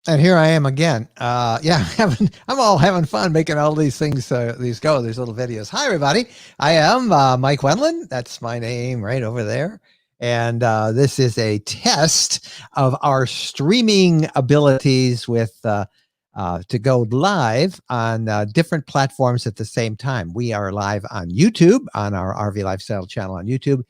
And here I am again. Yeah, I'm all having fun making all these things, these little videos. Hi, everybody. I am Mike Wendland. That's my name right over there. And this is a test of our streaming abilities with to go live on different platforms at the same time. We are live on YouTube, on our RV Lifestyle channel on YouTube.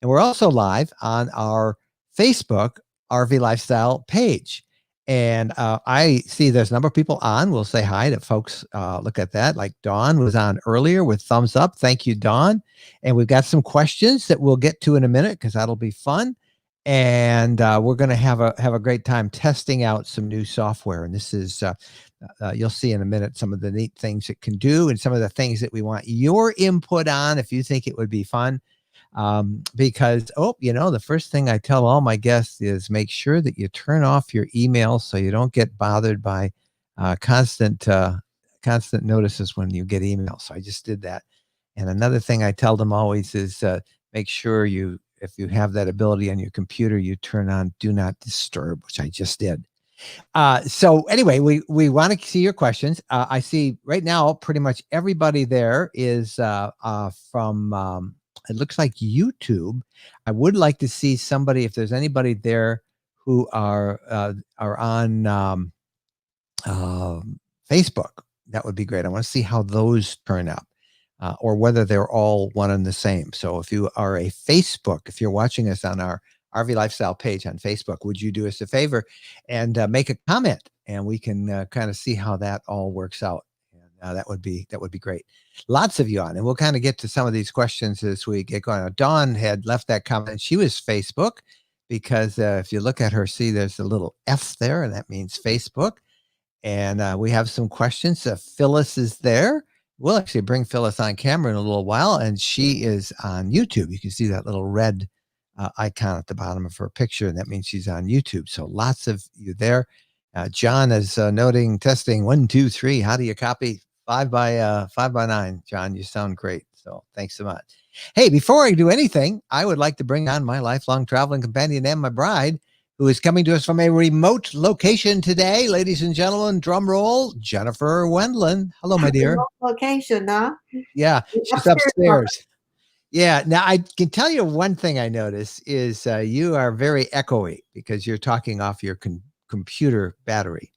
And we're also live on our Facebook RV Lifestyle page. And I see there's a number of people on. We'll say hi to folks. Look at that. Like Dawn was on earlier with thumbs up. Thank you, Dawn. And we've got some questions that we'll get to in a minute because that'll be fun. And we're going to have a great time testing out some new software. And this is you'll see in a minute some of the neat things it can do and some of the things that we want your input on if you think it would be fun. Because, the first thing I tell all my guests is make sure that you turn off your email so you don't get bothered by constant notices when you get emails. So I just did that. And another thing I tell them always is make sure if you have that ability on your computer, you turn on Do Not Disturb, which I just did. So anyway, we want to see your questions. I see right now pretty much everybody there is from it looks like YouTube. I would like to see somebody, if there's anybody there who are on Facebook, that would be great. I want to see how those turn up, or whether they're all one and the same. So if you are if you're watching us on our RV Lifestyle page on Facebook, would you do us a favor and make a comment, and we can kind of see how that all works out. That would be great. Lots of you on, and we'll kind of get to some of these questions as we get going. Dawn had left that comment. She was Facebook because if you look at her, see there's a little F there, and that means Facebook. And we have some questions. Phyllis is there. We'll actually bring Phyllis on camera in a little while, and she is on YouTube. You can see that little red icon at the bottom of her picture, and that means she's on YouTube. So lots of you there. John is noting testing 1, 2, 3. How do you copy 5 by 9? John, you sound great. So thanks so much. Hey, before I do anything, I would like to bring on my lifelong traveling companion and my bride, who is coming to us from a remote location today. Ladies and gentlemen, drum roll, Jennifer Wendland. Hello, my dear. Location, huh? Yeah, she's upstairs. Yeah. Now I can tell you one thing I notice is you are very echoey because you're talking off your computer battery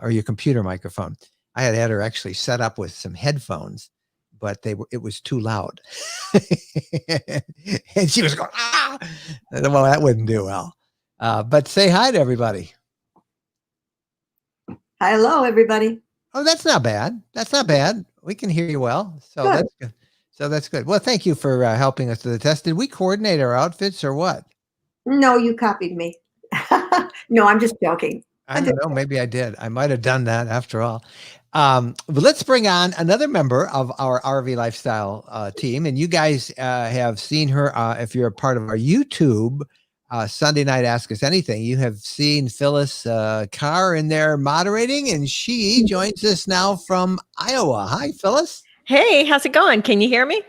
or your computer microphone. I had her actually set up with some headphones, but it was too loud. And she was going, ah! Well, that wouldn't do well. But say hi to everybody. Hello, everybody. Oh, that's not bad. That's not bad. We can hear you well. So good. That's good. So that's good. Well, thank you for helping us to the test. Did we coordinate our outfits or what? No, you copied me. No, I'm just joking. I don't know. Maybe I did. I might have done that after all. But let's bring on another member of our RV Lifestyle team. And you guys have seen her. If you're a part of our YouTube Sunday night Ask Us Anything, you have seen Phyllis Carr in there moderating, and she joins us now from Iowa. Hi, Phyllis. Hey, how's it going? Can you hear me?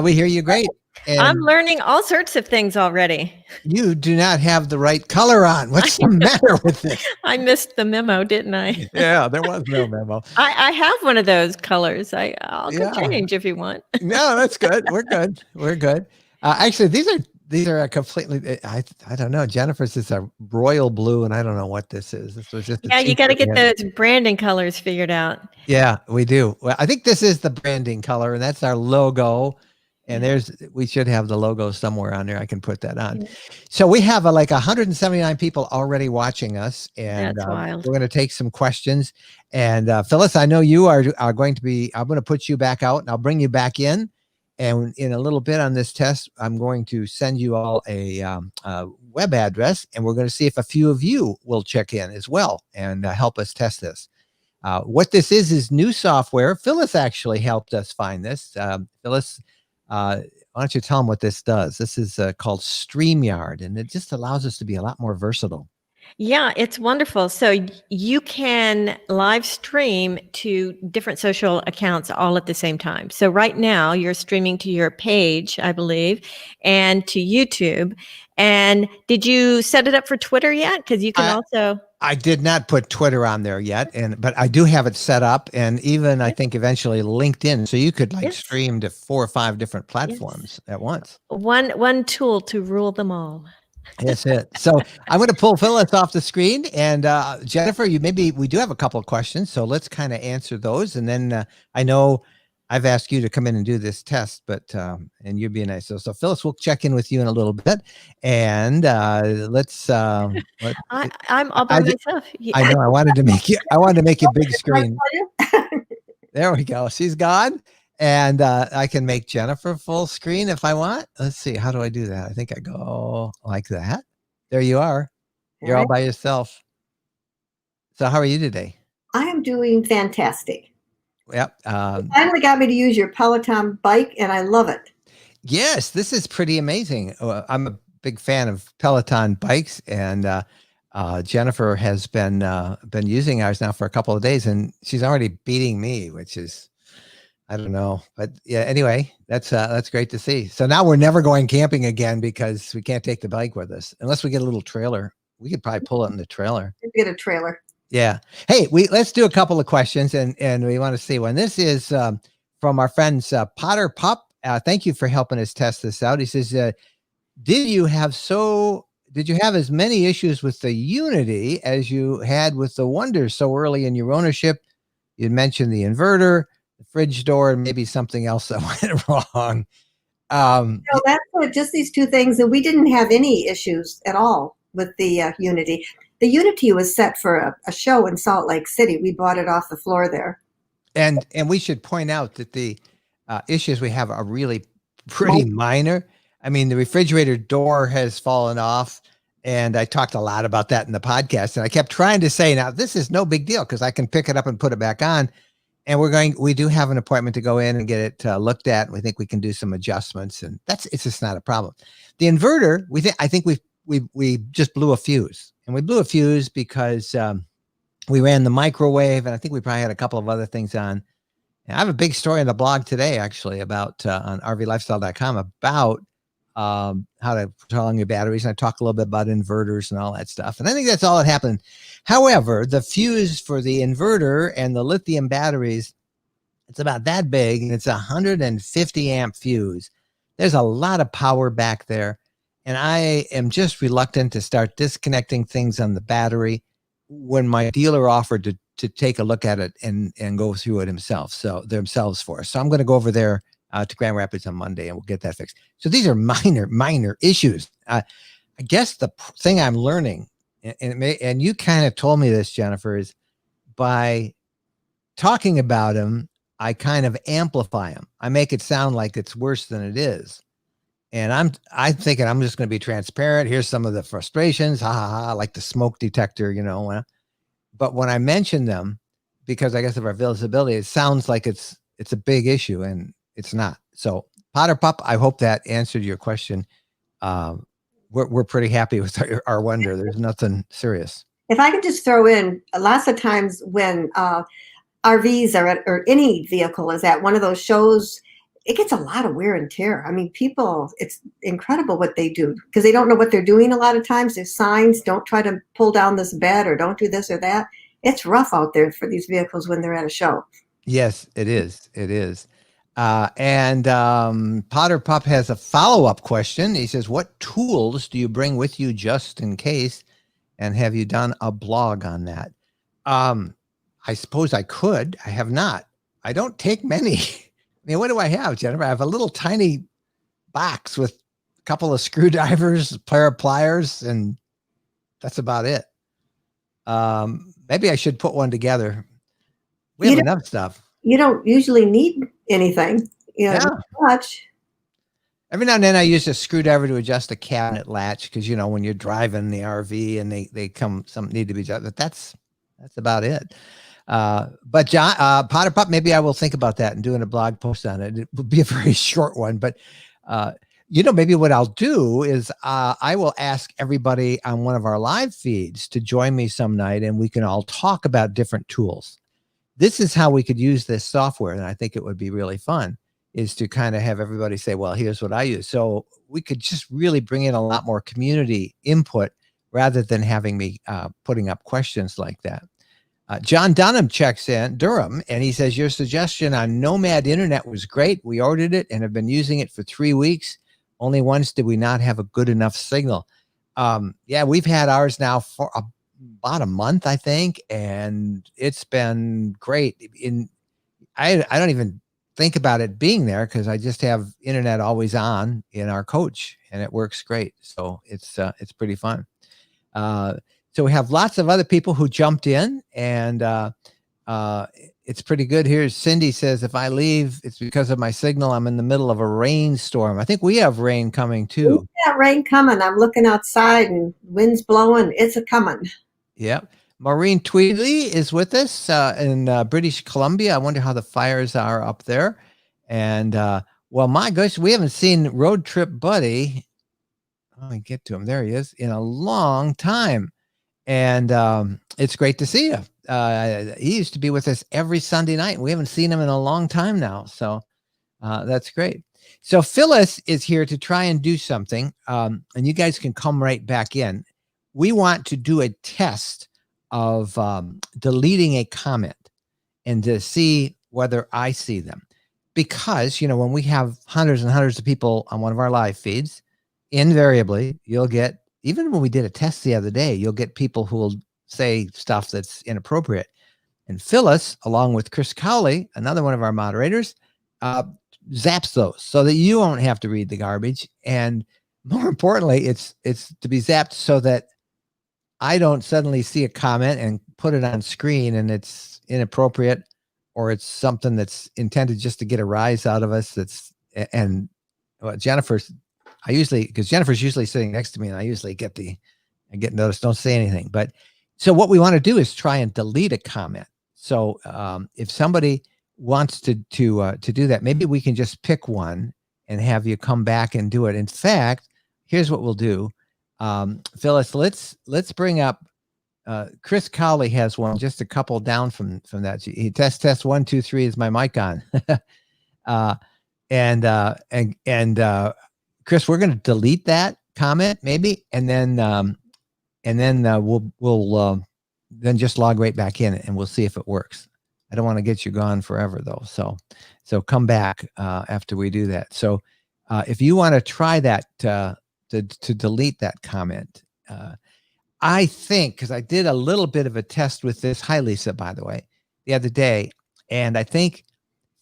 We hear you great. And I'm learning all sorts of things already. You do not have the right color on. What's the matter with this? I missed the memo, didn't I? Yeah, there was no memo. I have one of those colors. I'll change if you want. No, that's good. We're good. We're good. Actually, these are a completely. I don't know. Jennifer's is a royal blue, and I don't know what this is. This was just you got to get those branding colors figured out. Yeah, we do. Well, I think this is the branding color, and that's our logo. And we should have the logo somewhere on there. I can put that on. Yeah. So we have like 179 people already watching us, and we're going to take some questions. And Phyllis, I know you are going to be. I'm going to put you back out, and I'll bring you back in. And in a little bit on this test, I'm going to send you all a web address, and we're going to see if a few of you will check in as well and help us test this. What this is new software. Phyllis actually helped us find this. Phyllis. Why don't you tell them what this does? This is called StreamYard, and it just allows us to be a lot more versatile. Yeah, it's wonderful. So you can live stream to different social accounts all at the same time. So right now you're streaming to your page, I believe, and to YouTube. And did you set it up for Twitter yet? Because you can also... I did not put Twitter on there yet, but I do have it set up, and even I think eventually LinkedIn, so you could like Yes. stream to 4 or 5 different Yes. platforms at once. One tool to rule them all. That's it. So I'm going to pull Phyllis off the screen, and Jennifer, we do have a couple of questions, so let's kind of answer those, and then I know I've asked you to come in and do this test, but and you're being nice. So Phyllis, we'll check in with you in a little bit, and let's. I'm all by myself. I know. I wanted to make you big screen. There we go. She's gone. And I can make Jennifer full screen if I want. Let's see. How do I do that? I think I go like that. There you are. You're all by yourself. So how are you today? I am doing fantastic. Yep. You finally got me to use your Peloton bike, and I love it. Yes, this is pretty amazing. I'm a big fan of Peloton bikes, and Jennifer has been using ours now for a couple of days, and she's already beating me, which is, I don't know, but yeah. Anyway, that's great to see. So now we're never going camping again because we can't take the bike with us unless we get a little trailer. We could probably pull it in the trailer. Get a trailer. Yeah. Hey, let's do a couple of questions, and we want to see one. This is from our friends Potter Pup. Thank you for helping us test this out. He says, did you have as many issues with the Unity as you had with the Wonder so early in your ownership? You mentioned the inverter, the fridge door, and maybe something else that went wrong. No, that's it, just these two things, and we didn't have any issues at all with the Unity. The Unity was set for a show in Salt Lake City. We bought it off the floor there. And we should point out that the issues we have are really pretty minor. I mean, the refrigerator door has fallen off, and I talked a lot about that in the podcast. And I kept trying to say, now this is no big deal because I can pick it up and put it back on. And we do have an appointment to go in and get it looked at. We think we can do some adjustments, and it's just not a problem. The inverter, I think we just blew a fuse. And we blew a fuse because we ran the microwave, and I think we probably had a couple of other things on. And I have a big story on the blog today, actually, about on rvlifestyle.com about how to prolong your batteries. And I talk a little bit about inverters and all that stuff. And I think that's all that happened. However, the fuse for the inverter and the lithium batteries, it's about that big, and it's a 150 amp fuse. There's a lot of power back there. And I am just reluctant to start disconnecting things on the battery when my dealer offered to take a look at it and go through it themselves for us. So I'm going to go over there to Grand Rapids on Monday, and we'll get that fixed. So these are minor issues. I guess the thing I'm learning, and you kind of told me this, Jennifer, is by talking about them, I kind of amplify them. I make it sound like it's worse than it is. And I'm thinking I'm just going to be transparent. Here's some of the frustrations, like the smoke detector, But when I mention them, because I guess of our visibility, it sounds like it's a big issue, and it's not. So Potter Pup, I hope that answered your question. We're pretty happy with our Wonder. There's nothing serious. If I could just throw in, lots of times when RVs or any vehicle is at one of those shows, it gets a lot of wear and tear. I mean, people, it's incredible what they do because they don't know what they're doing a lot of times. There's signs, don't try to pull down this bed or don't do this or that. It's rough out there for these vehicles when they're at a show. Yes, it is. It is. And Potter Pup has a follow-up question. He says, what tools do you bring with you just in case? And have you done a blog on that? I suppose I could. I have not. I don't take many. I mean, what do I have, Jennifer? I have a little tiny box with a couple of screwdrivers, a pair of pliers, and that's about it. Maybe I should put one together. We have enough stuff. You don't usually need anything, much. Every now and then I use a screwdriver to adjust a cabinet latch because, when you're driving the RV and they come, some need to be adjusted. But that's about it. But John, Potter Pup, maybe I will think about that and doing a blog post on it. It will be a very short one, but maybe what I'll do is I will ask everybody on one of our live feeds to join me some night, and we can all talk about different tools. This is how we could use this software, and I think it would be really fun, is to kind of have everybody say, well, here's what I use. So we could just really bring in a lot more community input rather than having me putting up questions like that. John Dunham checks in, Durham, and he says, your suggestion on Nomad Internet was great. We ordered it and have been using it for 3 weeks. Only once did we not have a good enough signal. Yeah, we've had ours now for about a month, I think, and it's been great. I don't even think about it being there because I just have internet always on in our coach, and it works great. So it's pretty fun. So we have lots of other people who jumped in, and it's pretty good here. Cindy says, if I leave, it's because of my signal. I'm in the middle of a rainstorm. I think we have rain coming too. Yeah, rain coming. I'm looking outside and wind's blowing. It's a coming. Yep. Maureen Tweedley is with us in British Columbia. I wonder how the fires are up there. And well, my gosh, we haven't seen Road Trip Buddy. Let me get to him. There he is, in a long time. And it's great to see you. He used to be with us every Sunday night. We haven't seen him in a long time now. So that's great. So Phyllis is here to try and do something. And you guys can come right back in. We want to do a test of deleting a comment and to see whether I see them. Because, you know, when we have hundreds and hundreds of people on one of our live feeds, invariably you'll get, even when we did a test the other day, you'll get people who will say stuff that's inappropriate. And Phyllis, along with Chris Cowley, another one of our moderators, zaps those so that you won't have to read the garbage. And more importantly, it's to be zapped so that I don't suddenly see a comment and put it on screen and it's inappropriate, or it's something that's intended just to get a rise out of us. And Jennifer's, because Jennifer's usually sitting next to me, and I usually get noticed, don't say anything. But so what we want to do is try and delete a comment. So if somebody wants to do that, maybe we can just pick one and have you come back and do it. In fact, here's what we'll do. Phyllis, let's bring up Chris Cowley has one, just a couple down from that. He test 1 2 3. Is my mic on? And Chris, we're going to delete that comment maybe, and then we'll then just log right back in and we'll see if it works. I don't want to get you gone forever though. So come back after we do that. So if you want to try that to delete that comment, I think, because I did a little bit of a test with this. Hi, Lisa, by the way, the other day, and I think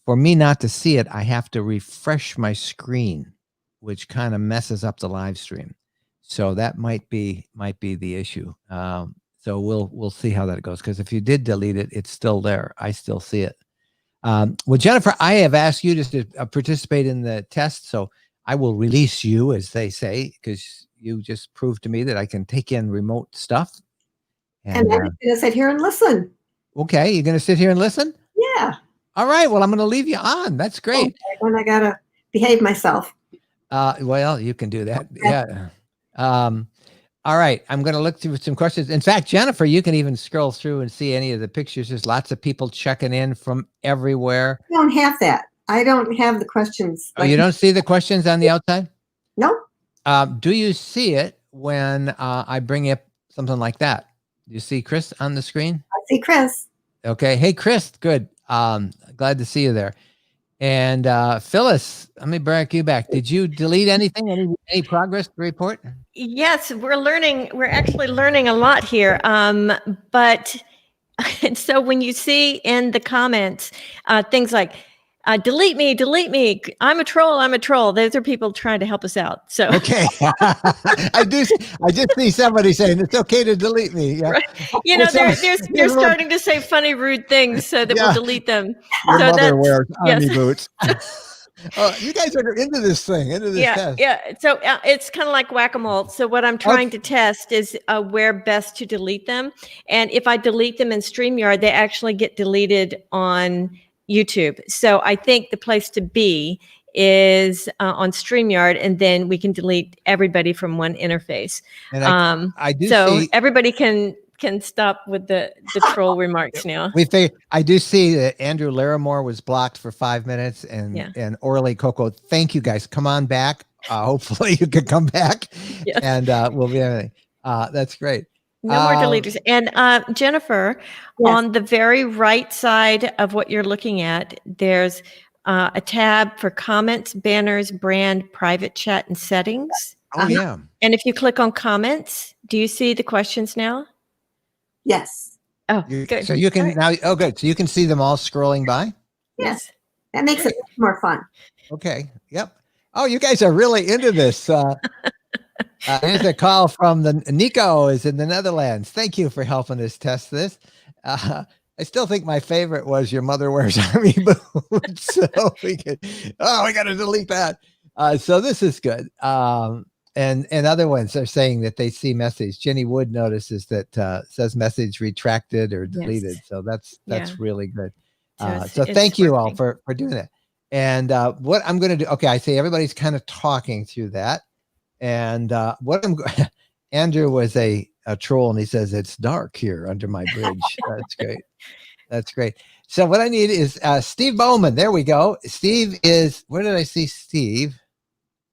for me not to see it, I have to refresh my screen, which kind of messes up the live stream. So that might be the issue. So we'll see how that goes. Because if you did delete it, it's still there. I still see it. Well, Jennifer, I have asked you just to participate in the test. So I will release you, as they say, because you just proved to me that I can take in remote stuff. And I'm going to sit here and listen. Okay, you're going to sit here and listen? Yeah. All right. Well, I'm going to leave you on. That's great. Okay, when I got to behave myself. Well, you can do that. Yeah. All right. I'm going to look through some questions. In fact, Jennifer, you can even scroll through and see any of the pictures. There's lots of people checking in from everywhere. I don't have that. I don't have the questions. Oh, you don't see the questions on the outside? No. Do you see it when I bring up something like that? Do you see Chris on the screen? I see Chris. Okay. Hey, Chris. Good. Glad to see you there. And Phyllis, let me bring you back. Did you delete anything? Any progress to report? Yes, we're actually learning a lot here. But so when you see in the comments things like delete me, I'm a troll, those are people trying to help us out. So okay. I just see somebody saying it's okay to delete me. Yeah. Right. You know, they're starting to say funny, rude things so that we'll delete them. Your so mother wears army yes. boots. You guys are into this thing, test. Yeah. So it's kind of like whack-a-mole. So what I'm trying to test is where best to delete them. And if I delete them in StreamYard, they actually get deleted on YouTube. So I think the place to be is on StreamYard, and then we can delete everybody from one interface. And I do so see, everybody can stop with the troll remarks now. I do see that Andrew Larimore was blocked for 5 minutes, and Orly Coco. Thank you guys. Come on back. Hopefully you can come back, and we'll be everything. That's great. No more deleters. And Jennifer, Yes. on the very right side of what you're looking at, there's a tab for comments, banners, brand, private chat, and settings. Oh, yeah. And if you click on comments, do you see the questions now? Yes. Oh, good. So you can All right. now. Oh, good. So you can see them all scrolling by. Yes. That makes it more fun. Okay. Yep. Oh, you guys are really into this. Here's a call from Nico is in the Netherlands. Thank you for helping us test this. I still think my favorite was your mother wears army boots. So we got to delete that. So this is good. And other ones are saying that they see message. Jenny Wood notices that says message retracted or deleted. Yes. So that's really good. So So thank you all working. for doing that. And what I'm going to do, okay, I see everybody's kind of talking through that. And Andrew was a troll, and he says, it's dark here under my bridge. That's great. That's great. So what I need is Steve Bowman. There we go. Steve is, where did I see Steve?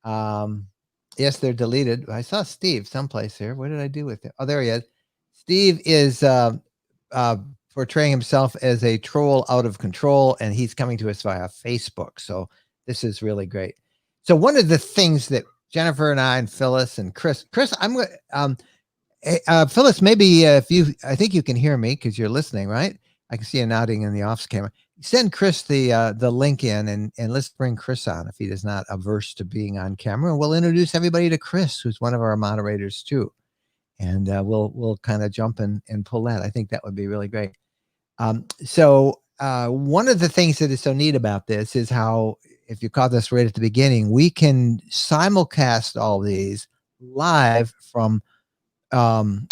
Yes, they're deleted. I saw Steve someplace here. What did I do with it? Oh, there he is. Steve is portraying himself as a troll out of control, and he's coming to us via Facebook. So this is really great. So one of the things that Jennifer and I and Phyllis and Chris, I'm going to, Phyllis, maybe I think you can hear me because you're listening, right? I can see you nodding in the office camera. Send Chris the link in and let's bring Chris on if he is not averse to being on camera. And we'll introduce everybody to Chris, who's one of our moderators too. And we'll kind of jump in and pull that. I think that would be really great. So one of the things that is so neat about this is how, if you caught this right at the beginning, we can simulcast all these live from on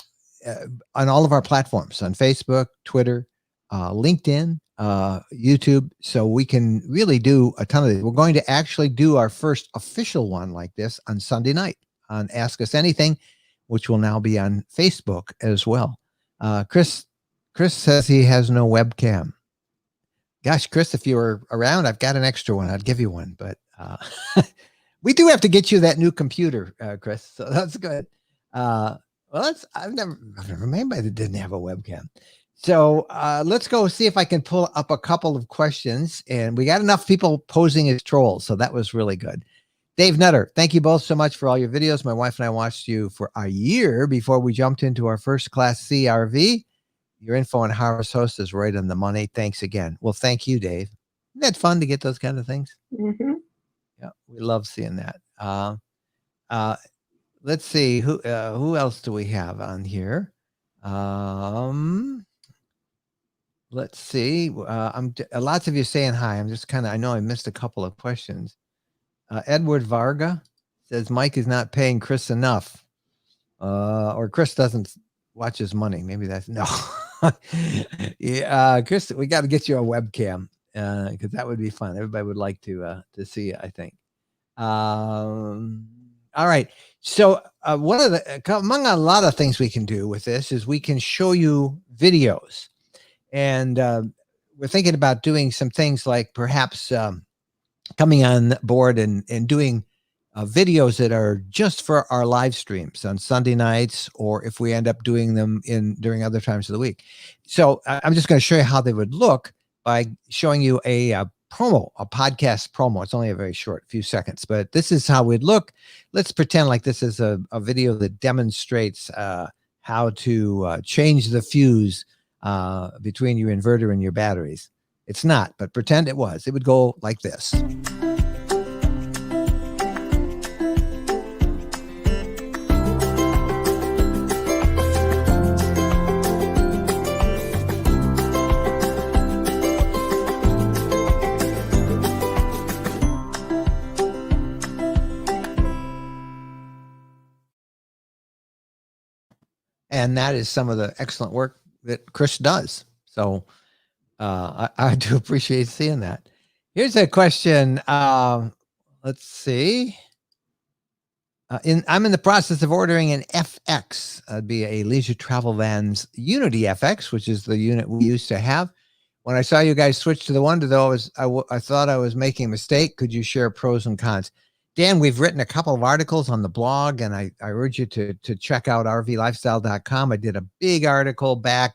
all of our platforms, on Facebook, Twitter, LinkedIn, YouTube. So we can really do a ton of these. We're going to actually do our first official one like this on Sunday night on Ask Us Anything, which will now be on Facebook as well. Chris says he has no webcam. Gosh, Chris, if you were around, I've got an extra one. I'd give you one, but we do have to get you that new computer, Chris. So that's good. I've never met anybody that didn't have a webcam. So let's go see if I can pull up a couple of questions. And we got enough people posing as trolls, so that was really good. Dave Nutter, thank you both so much for all your videos. My wife and I watched you for a year before we jumped into our first Class C RV. Your info on Harvest Host is right on the money. Thanks again. Well, thank you, Dave. Isn't that fun to get those kind of things? Mm-hmm. Yeah, we love seeing that. Let's see who else do we have on here. Let's see. Lots of you saying hi. I'm just I know I missed a couple of questions. Edward Varga says Mike is not paying Chris enough, or Chris doesn't watch his money. Maybe that's no. Yeah, Chris, we got to get you a webcam because that would be fun. Everybody would like to see it, I think. All right. So one of among a lot of things we can do with this is we can show you videos, and we're thinking about doing some things like perhaps coming on board and doing videos that are just for our live streams on Sunday nights, or if we end up doing them during other times of the week. So I'm just going to show you how they would look by showing you a promo, a podcast promo. It's only a very short few seconds, but this is how we'd look. Let's pretend like this is a video that demonstrates how to change the fuse between your inverter and your batteries. It's not, but pretend it was. It would go like this. And that is some of the excellent work that Chris does. So I do appreciate seeing that. Here's a question. Let's see. I'm in the process of ordering an FX. That'd be a Leisure Travel Vans Unity FX, which is the unit we used to have. When I saw you guys switch to the one to the, I thought I was making a mistake. Could you share pros and cons? Dan, we've written a couple of articles on the blog, and I urge you to check out rvlifestyle.com. I did a big article back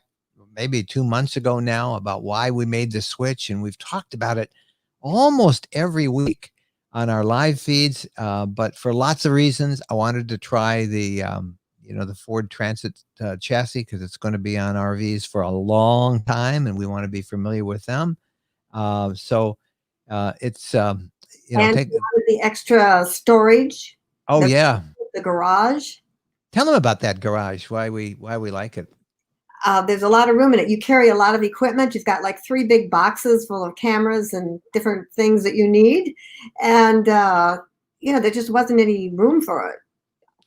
maybe 2 months ago now about why we made the switch, and we've talked about it almost every week on our live feeds. But for lots of reasons, I wanted to try the the Ford Transit chassis, because it's going to be on RVs for a long time, and we want to be familiar with them. So it's And take. the extra storage. Oh yeah, the garage. tell them about that garage. Why we like it. There's a lot of room in it. You carry a lot of equipment. You've got like 3 big boxes full of cameras and different things that you need. And, there just wasn't any room for it.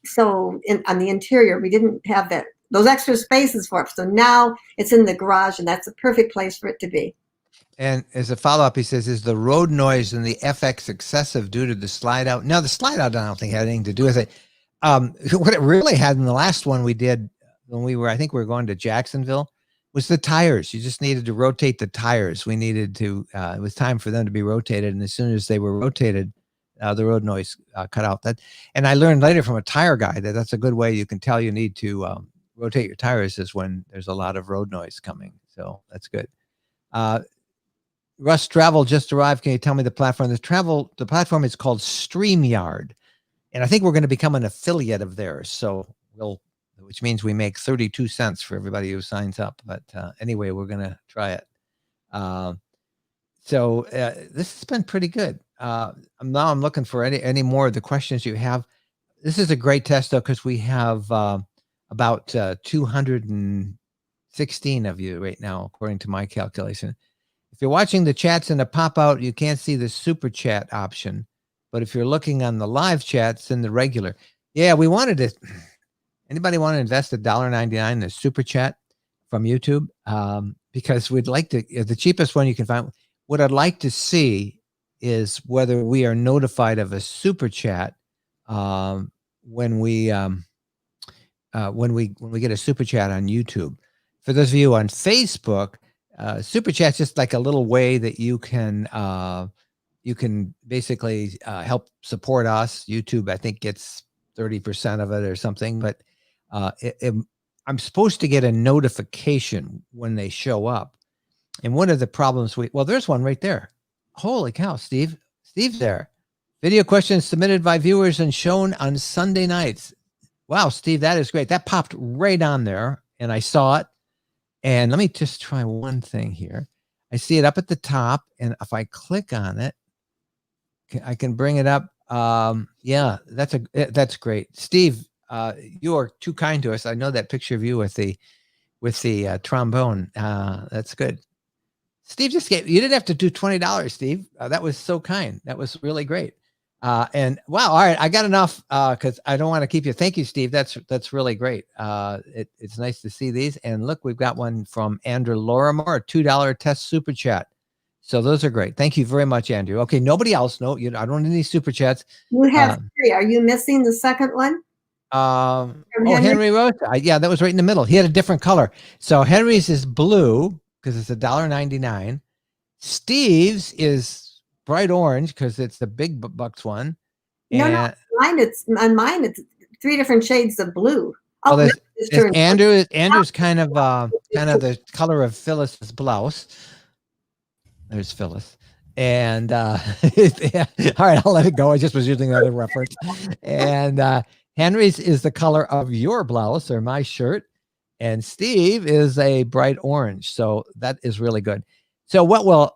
So on the interior, we didn't have those extra spaces for it. So now it's in the garage, and that's the perfect place for it to be. And as a follow-up, he says, is the road noise in the FX excessive due to the slide out? No, the slide out I don't think had anything to do with it. What it really had in the last one we did when I think we were going to Jacksonville, was the tires. You just needed to rotate the tires. We needed to, it was time for them to be rotated. And as soon as they were rotated, the road noise cut out. And I learned later from a tire guy that that's a good way you can tell you need to rotate your tires, is when there's a lot of road noise coming. So that's good. Russ Travel just arrived. Can you tell me the platform? The platform is called StreamYard. And I think we're going to become an affiliate of theirs. So which means we make 32 cents for everybody who signs up. But anyway, we're going to try it. So this has been pretty good. Now I'm looking for any more of the questions you have. This is a great test, though, because we have about 216 of you right now, according to my calculation. If you're watching the chats in the pop-out, you can't see the super chat option. But if you're looking on the live chats, in the regular. Yeah, we wanted to. Anybody want to invest $1.99 in a super chat from YouTube? Because we'd like to, the cheapest one you can find. What I'd like to see is whether we are notified of a super chat when we get a super chat on YouTube. For those of you on Facebook, super chat's just like a little way that you can basically help support us. YouTube, I think, gets 30% of it or something, but I'm supposed to get a notification when they show up. And one of the problems there's one right there. Holy cow, Steve. Steve's there. Video questions submitted by viewers and shown on Sunday nights. Wow, Steve, that is great. That popped right on there, and I saw it. And let me just try one thing here. I see it up at the top, and if I click on it, I can bring it up. Yeah, that's great. Steve, you are too kind to us. I know that picture of you with the trombone. That's good. Steve you didn't have to do $20, Steve. That was so kind. That was really great. And wow, all right, I got enough because I don't want to keep you. Thank you, Steve. That's really great. It's nice to see these. And look, we've got one from Andrew Lorimore, a $2 test super chat. So those are great. Thank you very much, Andrew. Okay, nobody else. No, I don't need any super chats. You have 3. Are you missing the second one? Henry Rose. Yeah, that was right in the middle. He had a different color. So Henry's is blue because it's $1.99. Steve's is bright orange because it's the big bucks one. No, mine it's 3 different shades of blue. There's Andrew's kind of the color of Phyllis's blouse. There's Phyllis. And yeah. All right, I'll let it go. I just was using another reference. And Henry's is the color of your blouse or my shirt. And Steve is a bright orange. So that is really good. So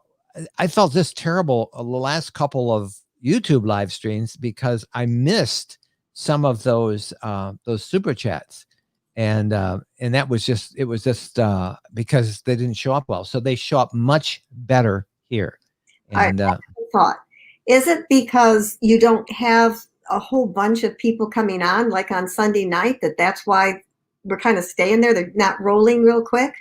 I felt this terrible the last couple of YouTube live streams because I missed some of those super chats. And that was just because they didn't show up well. So they show up much better here. And thought, is it because you don't have a whole bunch of people coming on like on Sunday night that's why we're kind of staying there? They're not rolling real quick.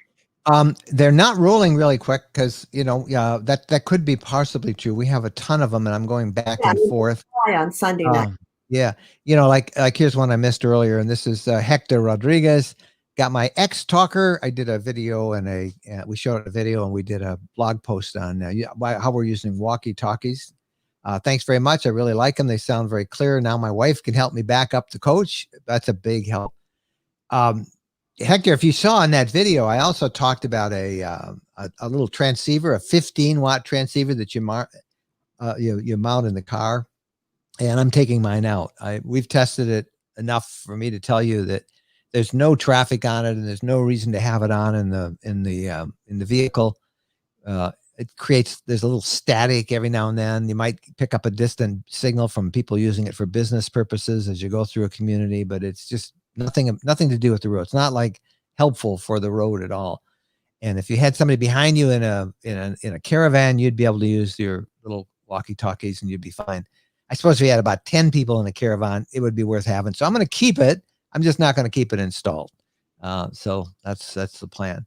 They're not rolling really quick because that could be possibly true. We have a ton of them, and I'm going back and forth on Sunday night. Yeah, like here's one I missed earlier, and this is Hector Rodriguez. Got my X-Talker. I did a video and we showed a video and we did a blog post on how we're using walkie-talkies Thanks very much. I really like them. They sound very clear. Now my wife can help me back up the coach. That's a big help. Hector, if you saw in that video, I also talked about a little transceiver, a 15-watt transceiver that you mount in the car, and I'm taking mine out. We've tested it enough for me to tell you that there's no traffic on it, and there's no reason to have it on in the vehicle. There's a little static every now and then. You might pick up a distant signal from people using it for business purposes as you go through a community, but it's just nothing to do with the road. It's not like helpful for the road at all. And if you had somebody behind you in a caravan, you'd be able to use your little walkie-talkies and you'd be fine. I suppose if you had about 10 people in a caravan, it would be worth having. So I'm going to keep it. I'm just not going to keep it installed. So that's the plan.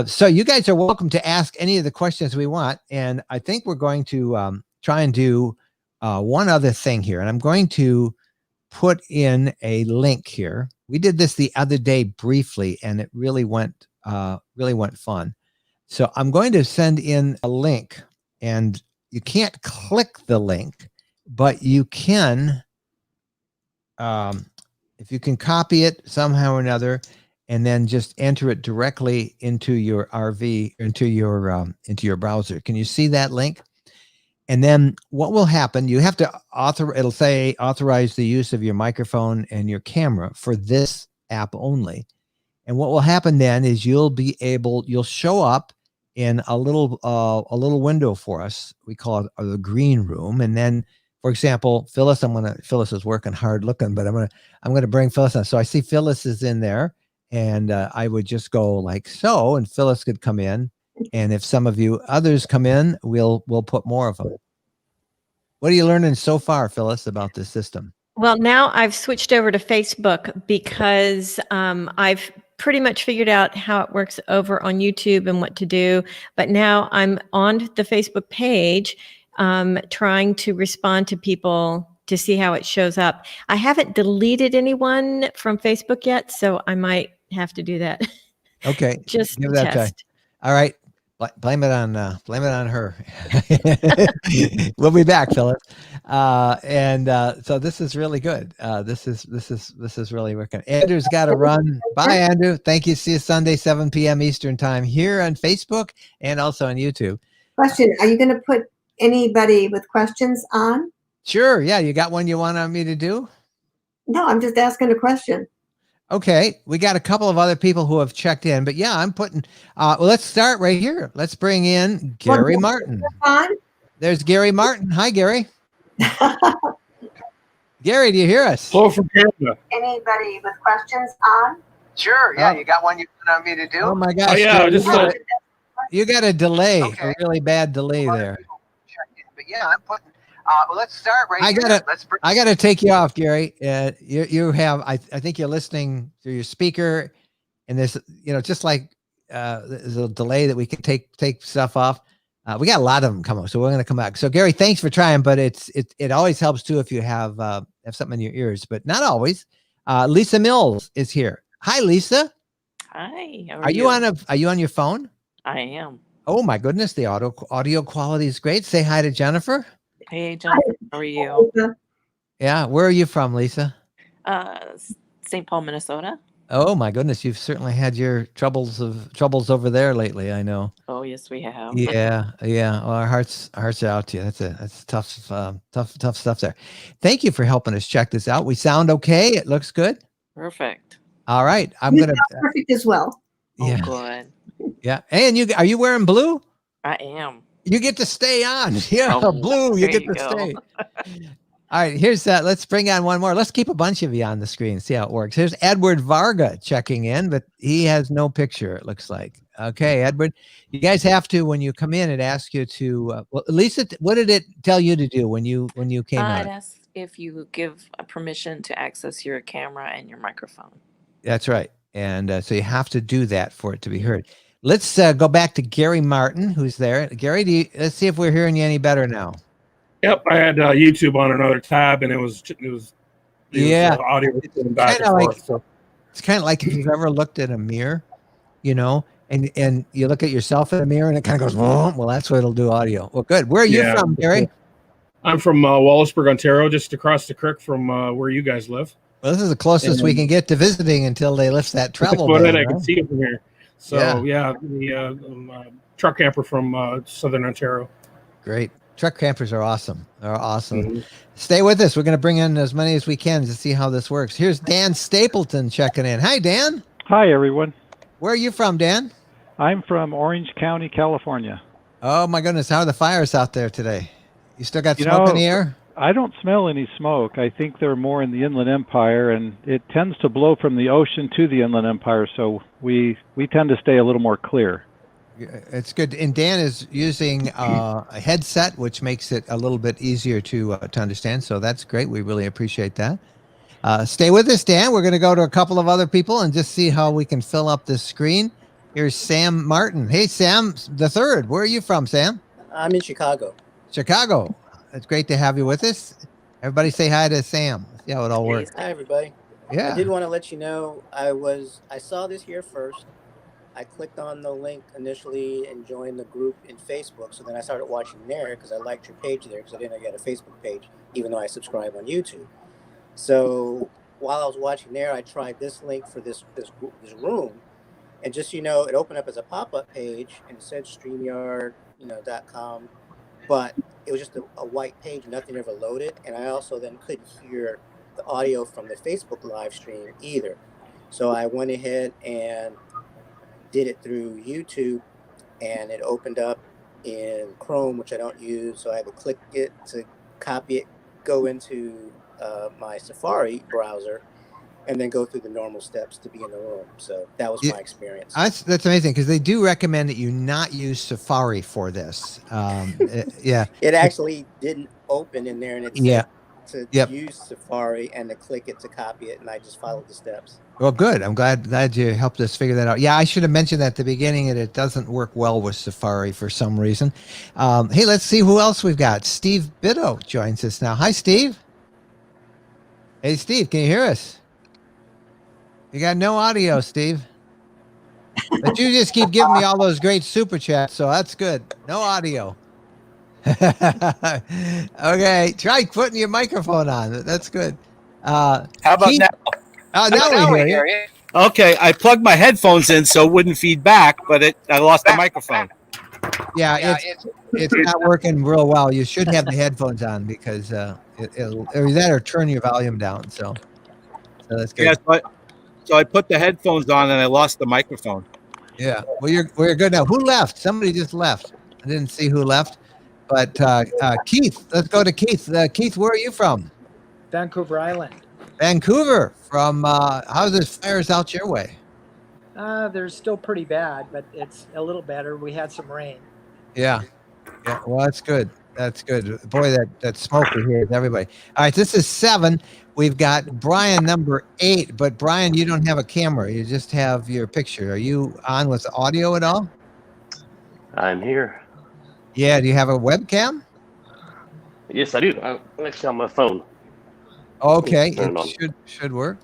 So you guys are welcome to ask any of the questions we want. And I think we're going to try and do one other thing here. And I'm going to put in a link here. We did this the other day briefly, and it really went fun. So I'm going to send in a link, and you can't click the link, but you can, if you can copy it somehow or another, and then just enter it directly into your RV, into your browser. Can you see that link? And then what will happen, you have to it'll say authorize the use of your microphone and your camera for this app only. And what will happen then is you'll show up in a little window for us. We call it the green room. And then, for example, Phyllis is working hard looking, but I'm going to bring Phyllis on. So I see Phyllis is in there, and I would just go like so, and Phyllis could come in. And if some of you others come in, we'll put more of them. What are you learning so far, Phyllis, about this system? Well, now I've switched over to Facebook because I've pretty much figured out how it works over on YouTube and what to do. But now I'm on the Facebook page trying to respond to people to see how it shows up. I haven't deleted anyone from Facebook yet, so I might have to do that. Okay. Just give that test. All right. Blame it on her. We'll be back, Phyllis. So this is really good. This is really working. Andrew's got to run. Bye, Andrew. Thank you. See you Sunday, 7 p.m. Eastern time here on Facebook and also on YouTube. Question: are you going to put anybody with questions on? Sure. Yeah. You got one you want me to do? No, I'm just asking a question. Okay, we got a couple of other people who have checked in, but yeah, I'm putting, let's start right here. Let's bring in Gary Martin. There's Gary Martin. Hi, Gary. Gary, do you hear us? Hello from Canada. Anybody with questions on? Sure, yeah, you got one you want me to do? Oh my gosh. Oh, yeah, you got a delay, a really bad delay there. But yeah, I'm putting, let's start right here. I gotta take you off, Gary. You have, I think you're listening through your speaker, and there's, just like there's a delay that we can take stuff off. We got a lot of them coming, so we're gonna come back. So Gary, thanks for trying, but it always helps too if you have something in your ears, but not always. Lisa Mills is here. Hi, Lisa. Hi. Are you on your phone? I am. Oh my goodness, the audio quality is great. Say hi to Jennifer. Hey, Jennifer, how are you? Yeah, where are you from, Lisa? St. Paul, Minnesota. Oh my goodness, you've certainly had your troubles over there lately, I know. Oh yes, we have. Yeah. Well, our hearts are out to you. That's tough stuff there. Thank you for helping us check this out. We sound okay. It looks good. Perfect. All right, perfect as well. Yeah. Oh, good. Yeah, and are you wearing blue? I am. You get to stay on. Yeah, blue. You get to stay. All right, here's that. Let's bring on one more. Let's keep a bunch of you on the screen. See how it works. Here's Edward Varga checking in, but he has no picture, it looks like. Okay, Edward, you guys have to, when you come in, it asks you to, Lisa, what did it tell you to do when you came on? It asks if you give a permission to access your camera and your microphone. That's right. And so you have to do that for it to be heard. Let's go back to Gary Martin, who's there. Gary, let's see if we're hearing you any better now. Yep, I had YouTube on another tab, and it was audio back and forth. So. It's kind of like if you've ever looked at a mirror, and you look at yourself in a mirror, and it kind of goes, well, that's what it'll do audio. Well, good. Where are you from, Gary? I'm from Wallaceburg, Ontario, just across the creek from where you guys live. Well, this is the closest we can get to visiting until they lift that travel ban. ban. I can see it from here. So yeah, the truck camper from Southern Ontario. Great. Truck campers are awesome. They're awesome. Mm-hmm. Stay with us. We're going to bring in as many as we can to see how this works. Here's Dan Stapleton checking in. Hi, Dan. Hi, everyone. Where are you from, Dan? I'm from Orange County, California. Oh, my goodness. How are the fires out there today? You still got smoke in the air? I don't smell any smoke. I think they're more in the Inland Empire, and it tends to blow from the ocean to the Inland Empire, so we tend to stay a little more clear. It's good. And Dan is using a headset, which makes it a little bit easier to understand. So that's great. We really appreciate that. Stay with us, Dan. We're going to go to a couple of other people and just see how we can fill up this screen. Here's Sam Martin. Hey, Sam the third. Where are you from, Sam? I'm in Chicago. Chicago. It's great to have you with us. Everybody say hi to Sam. See how it all works. Hi, everybody. Yeah. I did want to let you know I saw this here first. I clicked on the link initially and joined the group in Facebook. So then I started watching there because I liked your page there because I didn't get a Facebook page, even though I subscribe on YouTube. So while I was watching there, I tried this link for this room. And just, it opened up as a pop-up page and it said StreamYard, .com. But it was just a white page, nothing ever loaded. And I also then couldn't hear the audio from the Facebook live stream either. So I went ahead and did it through YouTube, and it opened up in Chrome, which I don't use. So I had to click it to copy it, go into my Safari browser, and then go through the normal steps to be in the room. So that was my experience. That's amazing because they do recommend that you not use Safari for this. It actually didn't open in there, and it said to use Safari and to click it to copy it, and I just followed the steps. Well, good. I'm glad you helped us figure that out. Yeah, I should have mentioned that at the beginning that it doesn't work well with Safari for some reason. Hey, let's see who else we've got. Steve Bitto joins us now. Hi, Steve. Hey, Steve, can you hear us? You got no audio, Steve. But you just keep giving me all those great super chats, so that's good. No audio. Okay, try putting your microphone on. That's good. How about now? Now we hear you. Okay, I plugged my headphones in so it wouldn't feed back, but I lost the microphone. Yeah, it's not working real well. You should have the headphones on because it'll or that or turn your volume down. So that's good. Yes, but so I put the headphones on and I lost the microphone. Yeah, well, we're good now. Who left? Somebody just left. I didn't see who left, but Keith. Let's go to Keith. Keith, where are you from? Vancouver Island. Vancouver. From how's this fires out your way? They're still pretty bad, but it's a little better. We had some rain. Yeah. Well, that's good. That's good. Boy, that smoke we hear is everybody. All right, this is 7. We've got Brian number 8, but Brian, you don't have a camera. You just have your picture. Are you on with audio at all? I'm here. Yeah. Do you have a webcam? Yes, I do. I'm actually on my phone. Okay, it should work.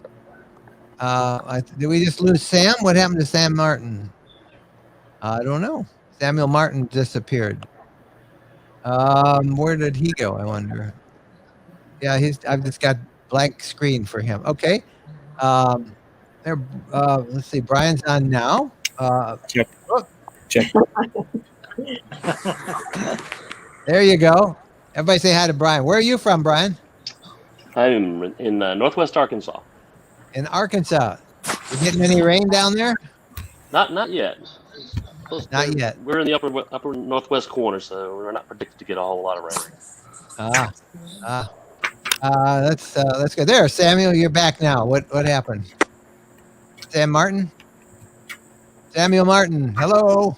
Did we just lose Sam? What happened to Sam Martin? I don't know. Samuel Martin disappeared. Where did he go? I wonder. Yeah, I've just got blank screen for him. Okay. There. Let's see. Brian's on now. Check. There you go. Everybody say hi to Brian. Where are you from, Brian? I'm in Northwest Arkansas. In Arkansas. You getting any rain down there? Not yet. Not yet. We're in the upper northwest corner, so we're not predicted to get a whole lot of rain. That's good. There, Samuel, you're back now. What happened? Sam Martin? Samuel Martin, hello. Oh,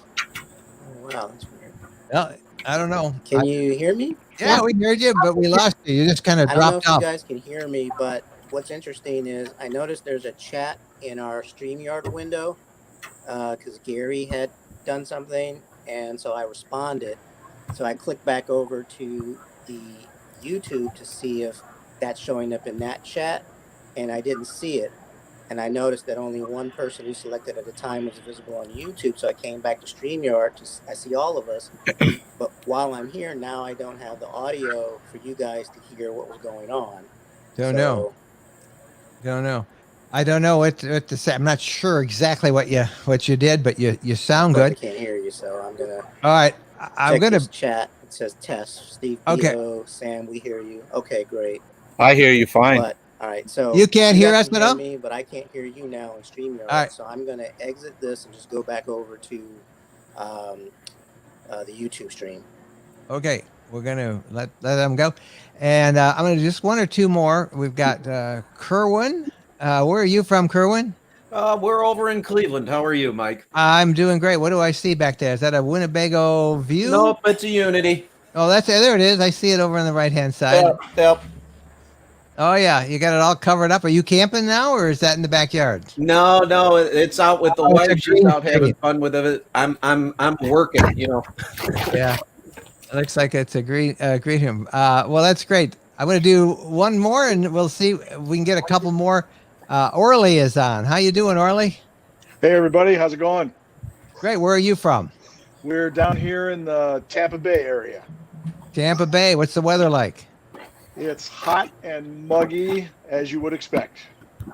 wow, that's weird. Well, I don't know. Can you hear me? Yeah, we heard you, but we lost you. You just kind of dropped off. I don't know if you guys can hear me, but what's interesting is I noticed there's a chat in our StreamYard window because Gary had done something, and so I responded. So I clicked back over to the YouTube to see if that's showing up in that chat, and I didn't see it. and I noticed that only one person who selected at a time was visible on YouTube. So I came back to StreamYard. I see all of us, but while I'm here now, I don't have the audio for you guys to hear what was going on. Don't know. I don't know what to say. I'm not sure exactly what you did, but you sound good. I can't hear you, so I'm gonna. All right, I'm gonna chat. It says test. Steve, okay. B-O, Sam, we hear you. Okay, great. I hear you fine. But all right, so you can't hear us at all. Me, but I can't hear you now on StreamYard. All right. So I'm gonna exit this and just go back over to the YouTube stream. Okay, we're gonna let them go, and I'm gonna just one or two more. We've got Kerwin. Where are you from, Kerwin? We're over in Cleveland. How are you, Mike? I'm doing great. What do I see back there? Is that a Winnebago view? Nope, it's a Unity. Oh, there it is. I see it over on the right-hand side. Yep. Oh yeah, you got it all covered up. Are you camping now, or is that in the backyard? No, it's out with the wife. She's out having fun with it. I'm working. Yeah, it looks like it's a green room. Well, that's great. I'm going to do one more, and we'll see if we can get a couple more. Orly is on. How you doing, Orly? Hey, everybody. How's it going? Great. Where are you from? We're down here in the Tampa Bay area. Tampa Bay. What's the weather like? It's hot and muggy, as you would expect.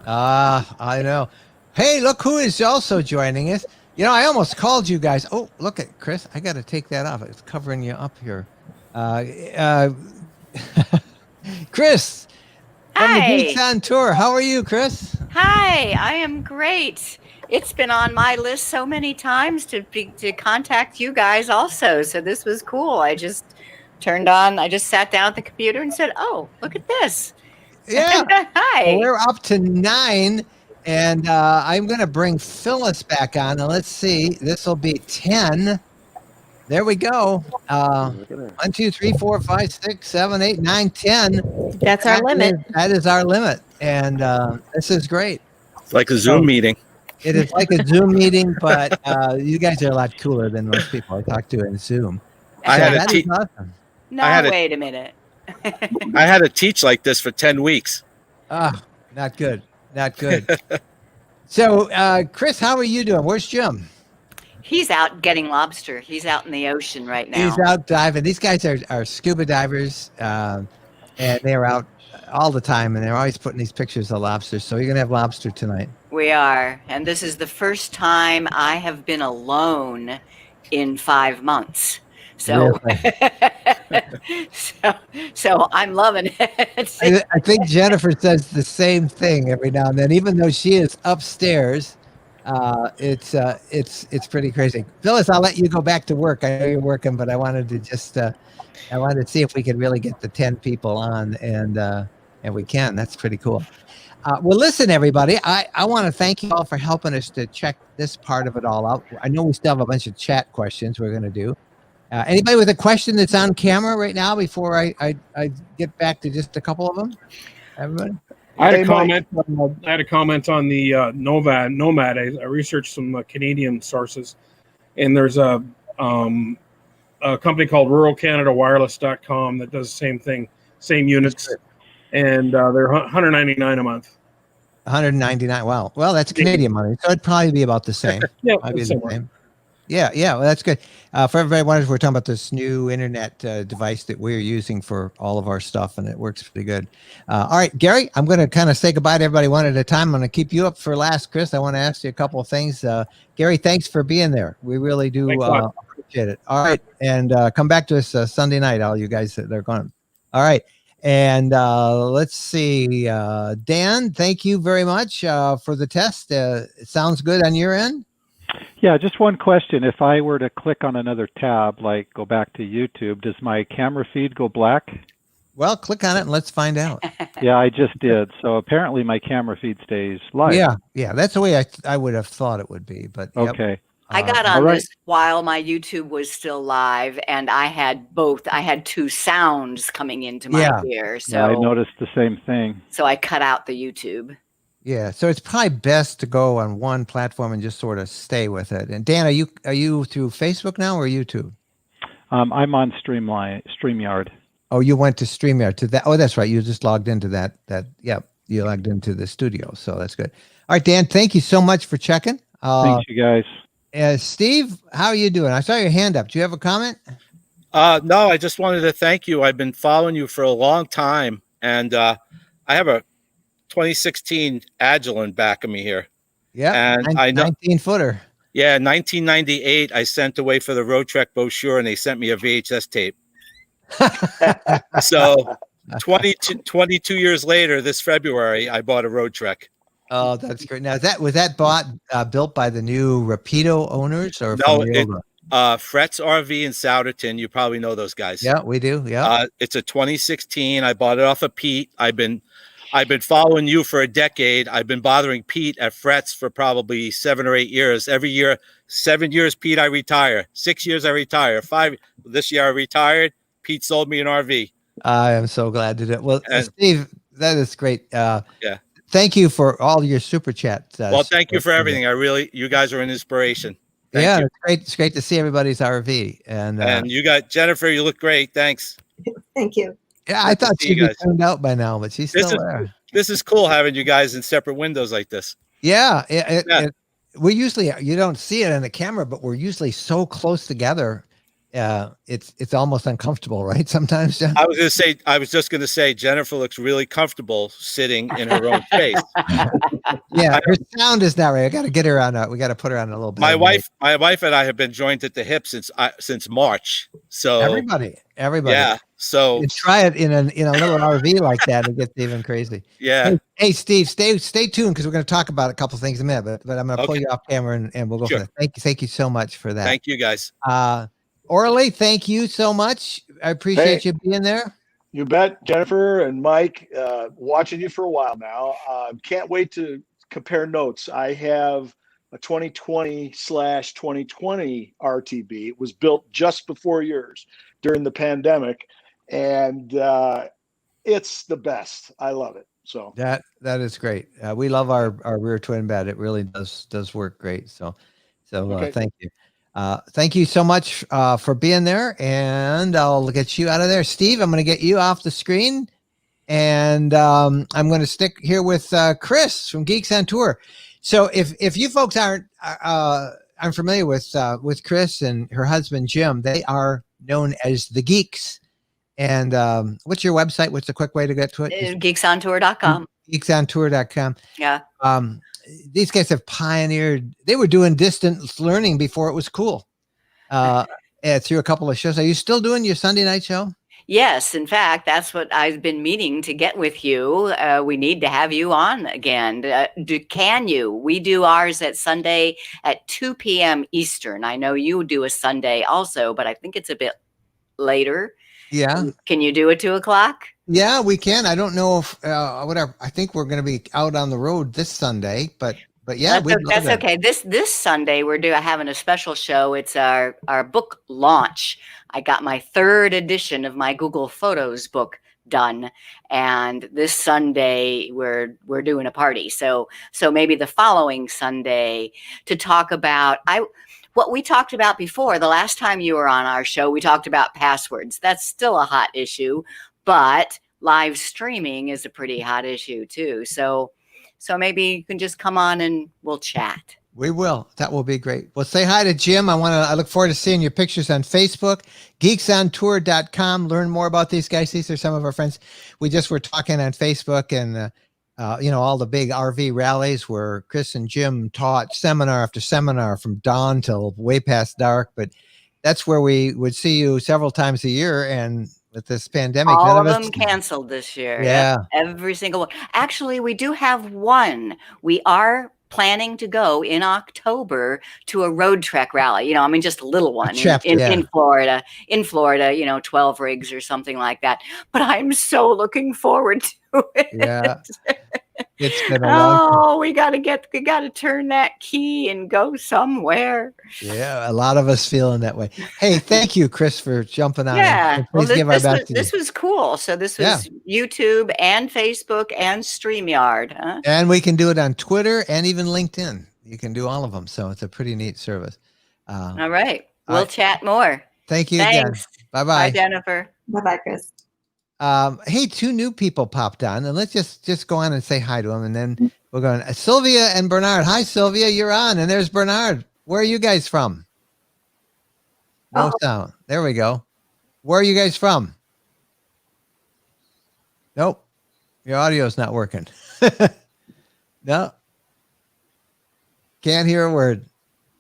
I know. Hey, look who is also joining us. I almost called you guys. Oh, look at Chris. I got to take that off. It's covering you up here. Chris from the Geeks on Tour. How are you, Chris? Hi, I am great. It's been on my list so many times to contact you guys also. So this was cool. I just sat down at the computer and said, "Oh, look at this." Yeah. Hi. Well, we're up to 9, and I'm going to bring Phyllis back on. And let's see. This will be 10. There we go. 1, 2, 3, 4, 5, 6, 7, 8, 9, 10. That's our limit. That is our limit. And this is great. It's like a Zoom meeting. It is like a Zoom meeting, but you guys are a lot cooler than most people I talk to in Zoom. That is awesome. No, wait a minute. I had to teach like this for 10 weeks. Not good. Not good. So, Chris, how are you doing? Where's Jim? He's out getting lobster. He's out in the ocean right now. He's out diving. These guys are scuba divers, and they're out all the time, and they're always putting these pictures of lobsters. So you're going to have lobster tonight. We are. And this is the first time I have been alone in 5 months. So, Really? so I'm loving it. I think Jennifer says the same thing every now and then, even though she is upstairs. It's pretty crazy. Phyllis, I'll let you go back to work. I know you're working, but I wanted to just I wanted to see if we could really get the 10 people on, and we can. That's pretty cool. Well, listen, everybody, I want to thank you all for helping us to check this part of it all out. I know we still have a bunch of chat questions we're going to do. Anybody with a question that's on camera right now before I get back to just a couple of them? Everybody? I had a comment. I had a comment on the Nomad. I researched some Canadian sources, and there's a company called RuralCanadaWireless.com that does the same thing, same units, and they're $199 a month. 199. Wow. Well, that's Canadian money, so it'd probably be about the same. Yeah, probably the same. Yeah. Well, that's good. For everybody wondering, we're talking about this new internet device that we're using for all of our stuff, and it works pretty good. All right, Gary, I'm going to kind of say goodbye to everybody one at a time. I'm going to keep you up for last, Chris. I want to ask you a couple of things. Gary, thanks for being there. We really do appreciate it. All right, and come back to us Sunday night, all you guys that are going. All right, and let's see. Dan, thank you very much for the test. It sounds good on your end. Yeah, just one question. If I were to click on another tab, like go back to YouTube, does my camera feed go black? Well, click on it and let's find out. Yeah, I just did. So apparently my camera feed stays live. Yeah, that's the way I would have thought it would be. But yep. Okay. I got on this while my YouTube was still live, and I had both. I had 2 sounds coming into my ear. So yeah, I noticed the same thing. So I cut out the YouTube. Yeah, so it's probably best to go on one platform and just sort of stay with it. And Dan, are you through Facebook now or YouTube? I'm on StreamYard. Oh, you went to StreamYard to that. Oh, that's right. You just logged into that. Yep. you logged into the studio. So that's good. All right, Dan, thank you so much for checking. Thanks, you guys. Steve, how are you doing? I saw your hand up. Do you have a comment? No, I just wanted to thank you. I've been following you for a long time, and I have a 2016 Agilent back of me here. Yeah, and I know 19-footer. Yeah, 1998. I sent away for the Road Trek brochure, and they sent me a VHS tape. So 22 years later, this February, I bought a Road Trek. Oh, that's great. Now, was that built by the new Rapido owners or No, from the older? Fretz RV in Souderton. You probably know those guys. Yeah, we do. Yeah. It's a 2016. I bought it off of Pete. I've been following you for a decade. I've been bothering Pete at Fretz for probably 7 or 8 years. Every year, 7 years, Pete, I retire. 6 years, I retire. 5 this year, I retired. Pete sold me an RV. I am so glad to do it. Well, Steve, that is great. Yeah. Thank you for all your super chats. Well, thank you for everything. You guys are an inspiration. Thank you. It's great to see everybody's RV. And you got Jennifer, you look great. Thanks. Thank you. Yeah, I thought she'd be tuned out by now, but she's still there. This is cool having you guys in separate windows like this. Yeah. We usually, you don't see it in the camera, but we're usually so close together. It's almost uncomfortable, right? Sometimes, John? I was just gonna say Jennifer looks really comfortable sitting in her own space. Yeah, her sound is not right. I got to get her on. We got to put her on a little bit. My wife and I have been joined at the hip since March. So everybody. Yeah. So you try it in a little RV like that, it gets even crazy. Yeah. Hey Steve, stay tuned because we're going to talk about a couple things in a minute. But I'm going to pull you off camera and we'll go from there. Thank you so much for that. Thank you guys. Orly, thank you so much. I appreciate you being there. You bet, Jennifer and Mike. Watching you for a while now. Can't wait to compare notes. I have a 2020/2020 RTB. It was built just before yours during the pandemic, and it's the best. I love it. So that is great. We love our rear twin bed. It really does work great. So okay. Thank you. Thank you so much for being there, and I'll get you out of there. Steve, I'm going to get you off the screen, and I'm going to stick here with Chris from Geeks on Tour. So if you folks aren't familiar with Chris and her husband Jim, they are known as the Geeks. And what's your website? What's the quick way to get to it? Geeksontour.com. Geeksontour.com. Yeah. These guys have pioneered. They were doing distance learning before it was cool. Through a couple of shows. Are you still doing your Sunday night show? Yes, in fact, that's what I've been meaning to get with you. We need to have you on again. Can you? We do ours at Sunday at 2 p.m. Eastern. I know you do a Sunday also, but I think it's a bit later. Yeah. Can you do it 2 o'clock? Yeah, we can. I don't know if whatever. I think we're going to be out on the road this Sunday, but yeah, that's okay. This Sunday we're having a special show. It's our book launch. I got my 3rd edition of my Google Photos book done, and this Sunday we're doing a party. So maybe the following Sunday to talk about what we talked about before. The last time you were on our show, we talked about passwords. That's still a hot issue. But live streaming is a pretty hot issue too. So maybe you can just come on and we'll chat. We will. That will be great. Well, say hi to Jim. I look forward to seeing your pictures on Facebook, geeksontour.com. Learn more about these guys. These are some of our friends. We just were talking on Facebook and, all the big RV rallies where Chris and Jim taught seminar after seminar from dawn till way past dark. But that's where we would see you several times a year. And with this pandemic, all of them canceled this year. Yeah. Every single one. Actually, we do have one. We are planning to go in October to a road trek rally. Just a little one in Florida. In Florida, 12 rigs or something like that. But I'm so looking forward to it. Yeah. It's been a long time. we gotta turn that key and go somewhere. Yeah, a lot of us feeling that way. Hey, thank you, Chris, for jumping on. Yeah, this was cool. So this was YouTube and Facebook and StreamYard, huh? And we can do it on Twitter and even LinkedIn. You can do all of them. So it's a pretty neat service. All right, we'll chat more. Thank you. Thanks. Again. Bye-bye. Bye, Jennifer. Bye-bye, Chris. Hey, two new people popped on, and let's just go on and say hi to them, and then we're going. Sylvia and Bernard. Hi, Sylvia, you're on, and there's Bernard. Where are you guys from? No sound. There we go. Where are you guys from? Nope. Your audio's not working. No. Can't hear a word.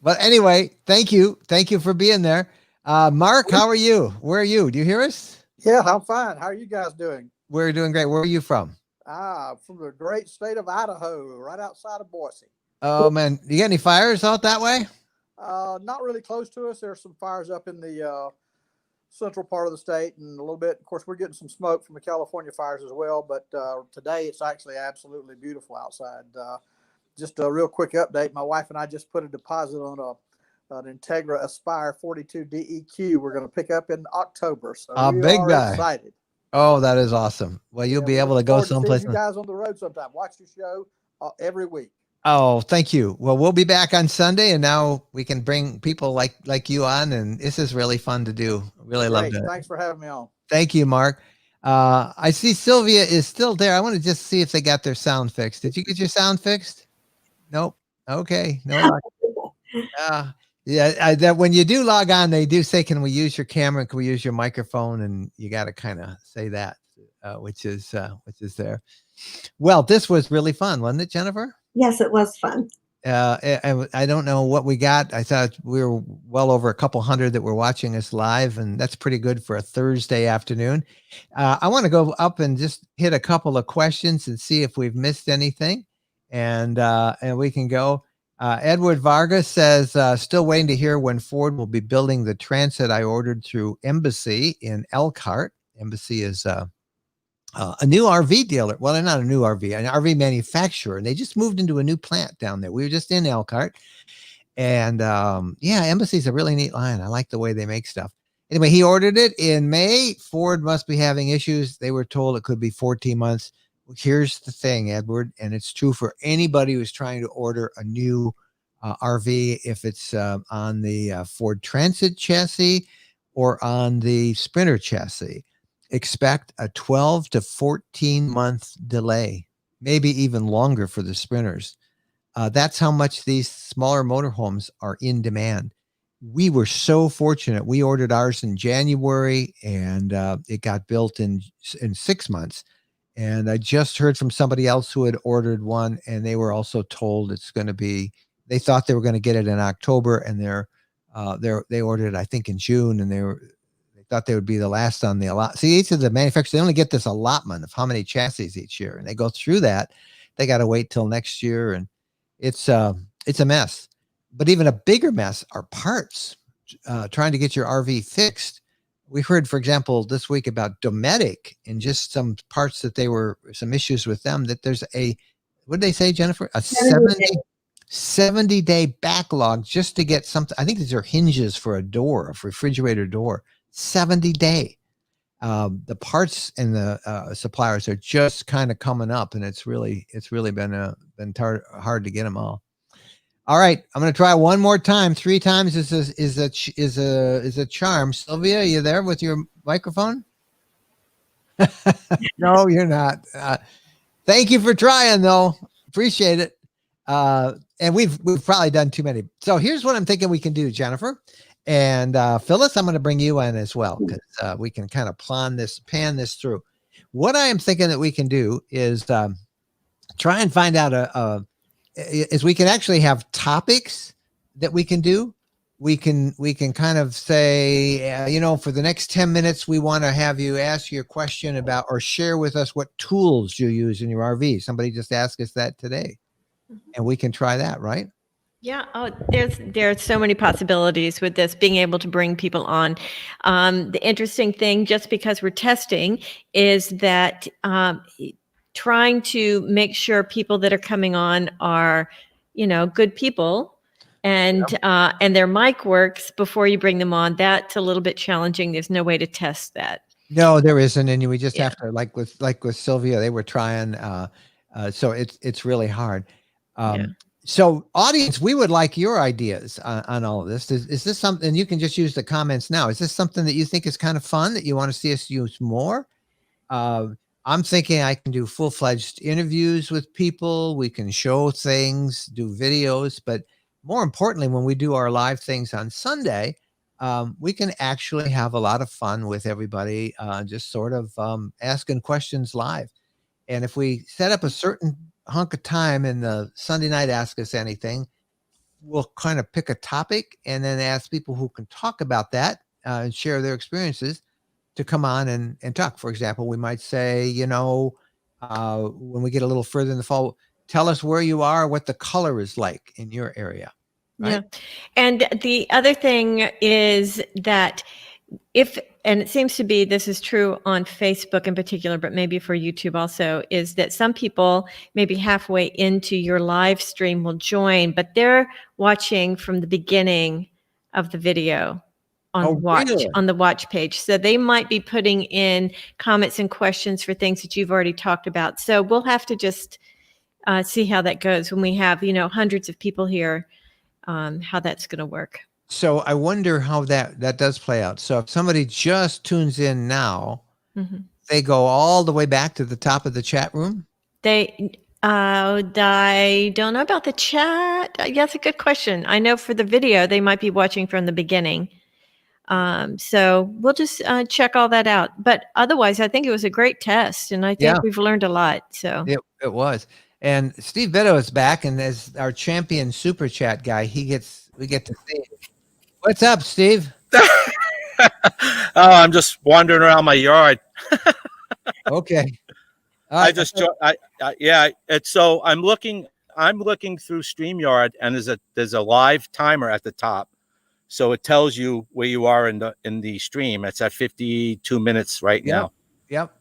But anyway, thank you. Thank you for being there. Mark, how are you? Where are you? Do you hear us? Yeah, I'm fine. How are you guys doing? We're doing great. Where are you from? From the great state of Idaho, right outside of Boise. Oh, man. You got any fires out that way? Not really close to us. There's some fires up in the central part of the state and a little bit. Of course, we're getting some smoke from the California fires as well. But today it's actually absolutely beautiful outside. Just a real quick update. My wife and I just put a deposit on an Integra Aspire 42 DEQ. We're going to pick up in October. So A we big are guy. excited. Oh, that is awesome. Well, you'll be able to go someplace. You guys on the road sometime. Watch your show every week. Oh, thank you. Well, we'll be back on Sunday, and now we can bring people like you on, and this is really fun to do. Really loved it. Thanks for having me on. Thank you, Mark. I see Sylvia is still there. I want to just see if they got their sound fixed. Did you get your sound fixed? Nope. Okay. No. Yeah. That when you do log on, they do say, "Can we use your camera? Can we use your microphone?" And you got to kind of say that, which is there. Well, this was really fun, wasn't it, Jennifer? Yes, it was fun. I don't know what we got. I thought we were well over a couple hundred that were watching us live, and that's pretty good for a Thursday afternoon. I want to go up and just hit a couple of questions and see if we've missed anything, and we can go. Edward Vargas says, still waiting to hear when Ford will be building the Transit I ordered through Embassy in Elkhart. Embassy is a new RV dealer. Well, they're not a new RV, an RV manufacturer. And they just moved into a new plant down there. We were just in Elkhart. And Embassy's a really neat line. I like the way they make stuff. Anyway, he ordered it in May. Ford must be having issues. They were told it could be 14 months. Here's the thing, Edward, and it's true for anybody who's trying to order a new RV, if it's on the Ford Transit chassis or on the Sprinter chassis. Expect a 12 to 14 month delay, maybe even longer for the Sprinters. That's how much these smaller motorhomes are in demand. We were so fortunate. We ordered ours in January, and it got built in 6 months. And I just heard from somebody else who had ordered one, and they were also told it's going to be. They thought they were going to get it in October, and they ordered it, I think, in June, and they thought they would be the last on the allot. See, each of the manufacturers, they only get this allotment of how many chassis each year, and they go through that. They got to wait till next year, and it's a mess. But even a bigger mess are parts. Trying to get your RV fixed. We heard, for example, this week about Dometic and just some parts that some issues with them, that there's what did they say, Jennifer? A 70-day backlog just to get something. I think these are hinges for a refrigerator door. 70-day. The parts and the suppliers are just kind of coming up, and it's really been hard to get them all. All right, I'm going to try one more time. 3 times is a charm. Sylvia, are you there with your microphone? No, you're not. Thank you for trying, though. Appreciate it. And we've probably done too many. So here's what I'm thinking we can do, Jennifer and Phyllis. I'm going to bring you in as well, because we can kind of pan this through. What I am thinking that we can do is try and find out is we can actually have topics that we can do. We can kind of say, for the next 10 minutes, we want to have you ask your question about or share with us what tools you use in your RV. Somebody just asked us that today, and we can try that, right? Yeah. Oh, there's so many possibilities with this, being able to bring people on. The interesting thing, just because we're testing, is that trying to make sure people that are coming on are, good people, and their mic works before you bring them on. That's a little bit challenging. There's no way to test that. No, there isn't, and we just have to, like with Sylvia, they were trying. So it's really hard. So, audience, we would like your ideas on all of this. Is this something, and you can just use the comments now, is this something that you think is kind of fun, that you want to see us use more? I'm thinking I can do full-fledged interviews with people. We can show things, do videos, but more importantly, when we do our live things on Sunday, we can actually have a lot of fun with everybody, just sort of asking questions live. And if we set up a certain hunk of time in the Sunday night Ask Us Anything, we'll kind of pick a topic and then ask people who can talk about that and share their experiences to come on and talk. For example, we might say, when we get a little further in the fall, tell us where you are, what the color is like in your area. Right? Yeah. And the other thing is that and it seems to be, this is true on Facebook in particular, but maybe for YouTube also, is that some people maybe halfway into your live stream will join, but they're watching from the beginning of the video on on the watch page. So they might be putting in comments and questions for things that you've already talked about. So we'll have to just see how that goes when we have, hundreds of people here, how that's going to work. So I wonder how that does play out. So if somebody just tunes in now, they go all the way back to the top of the chat room? I don't know about the chat. Yeah, that's a good question. I know for the video, they might be watching from the beginning. So we'll just check all that out. But otherwise, I think it was a great test, and I think we've learned a lot. So it was. And Steve Bitto is back, and as our champion super chat guy, we get to see him. What's up, Steve? I'm just wandering around my yard. Okay. So I'm looking through StreamYard, and there's a live timer at the top. So it tells you where you are in the stream. It's at 52 minutes now. Yep.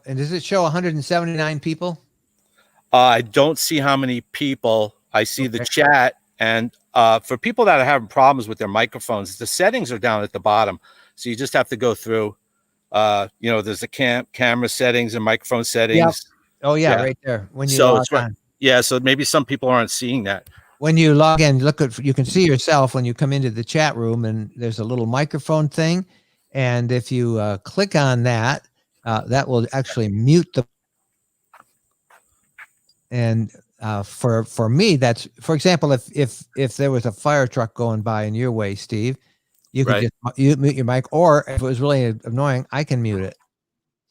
And does it show 179 people? I don't see how many people. I see the chat. And for people that are having problems with their microphones, the settings are down at the bottom. So you just have to go through, there's the camera settings and microphone settings. Yep. Oh, yeah, right there. When you log on. Yeah, so maybe some people aren't seeing that. When you log in, you can see yourself when you come into the chat room, and there's a little microphone thing. And if you click on that, that will actually mute the. And for me, that's, for example, if there was a fire truck going by in your way, Steve, you could you mute your mic, or if it was really annoying, I can mute it.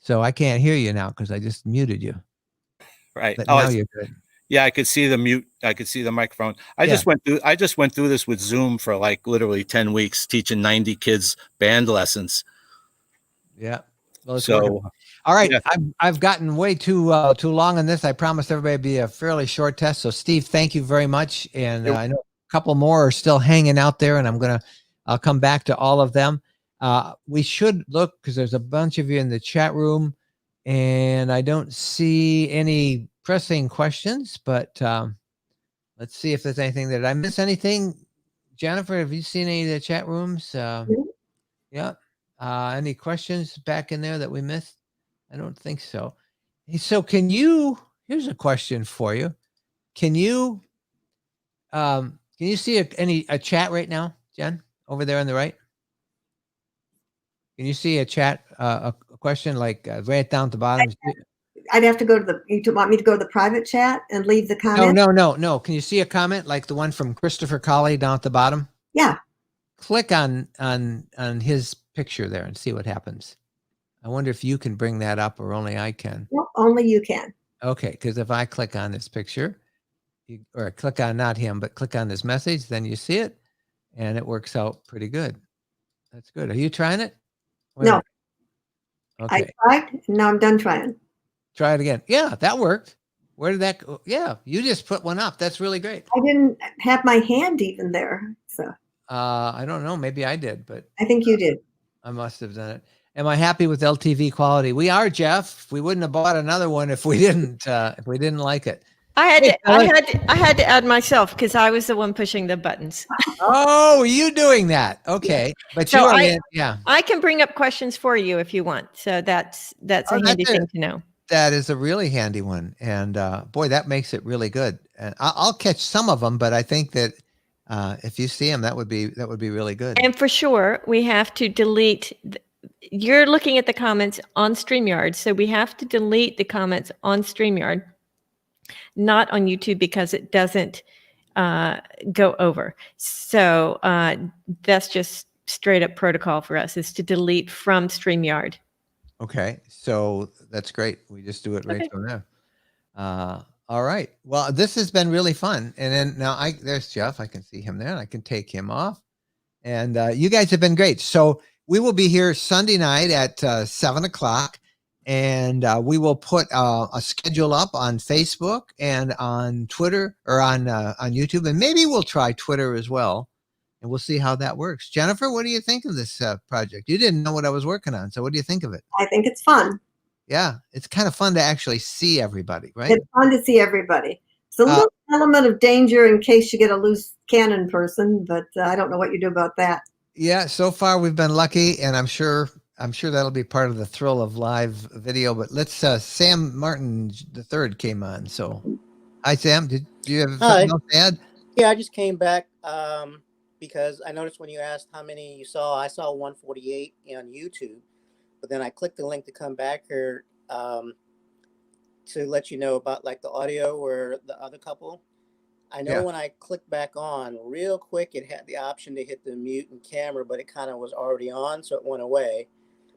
So I can't hear you now because I just muted you. Right. But now you're good. Yeah, I could see the mute. I could see the microphone. I just went through this with Zoom for like literally 10 weeks, teaching 90 kids band lessons. Yeah. Well, all right. Yeah. I've gotten way too long on this. I promised everybody it'd be a fairly short test. So Steve, thank you very much. And I know a couple more are still hanging out there, and I'll come back to all of them. We should look, because there's a bunch of you in the chat room, and I don't see any pressing questions, but let's see if there's anything. Did I miss anything? Jennifer, have you seen any of the chat rooms? Yeah. Any questions back in there that we missed? I don't think so. So here's a question for you. Can you see a chat right now, Jen, over there on the right? Can you see a chat, a question like right down at the bottom? I'd have to go to you want me to go to the private chat and leave the comment? No. Can you see a comment like the one from Christopher Colley down at the bottom? Yeah. Click on his picture there and see what happens. I wonder if you can bring that up, or only I can. Well, only you can. Okay, because if I click on this picture, or click on not him, but click on this message, then you see it, and it works out pretty good. That's good. Are you trying it? No. Okay. I tried, and now I'm done trying. Try it again. Yeah, that worked. Where did that go? Yeah, you just put one up. That's really great. I didn't have my hand even there, so. I don't know. Maybe I did, but I think you did. I must have done it. Am I happy with LTV quality? We are, Jeff. We wouldn't have bought another one if we didn't like it. I had to add myself because I was the one pushing the buttons. Oh, you doing that? Okay, but so yeah. I can bring up questions for you if you want. So that's a handy thing to know. That is a really handy one, and boy, that makes it really good. And I'll catch some of them, but I think that if you see them, that would be really good. And for sure, we have to delete you're looking at the comments on StreamYard. So we have to delete the comments on StreamYard, not on YouTube, because it doesn't go over. So that's just straight up protocol for us, is to delete from StreamYard. Okay, so that's great. We just do it right Okay. from there. All right. Well, this has been really fun. And then now there's Jeff. I can see him there, and I can take him off. And you guys have been great. So we will be here Sunday night at 7 o'clock, and we will put a schedule up on Facebook and on Twitter, or on YouTube, and maybe we'll try Twitter as well. And we'll see how that works. Jennifer, what do you think of this project? You didn't know what I was working on, so what do you think of it? I think it's fun. Yeah, it's kind of fun to actually see everybody, right? It's fun to see everybody. It's a little element of danger in case you get a loose cannon person, but I don't know what you do about that. Yeah, so far we've been lucky, and I'm sure that'll be part of the thrill of live video. But let's Sam Martin III came on. So, hi Sam, do you have something else to add? Yeah, I just came back because I noticed when you asked how many you saw, I saw 148 on YouTube, but then I clicked the link to come back here to let you know about like the audio or the other couple. I know when I clicked back on real quick, it had the option to hit the mute and camera, but it kind of was already on, so it went away.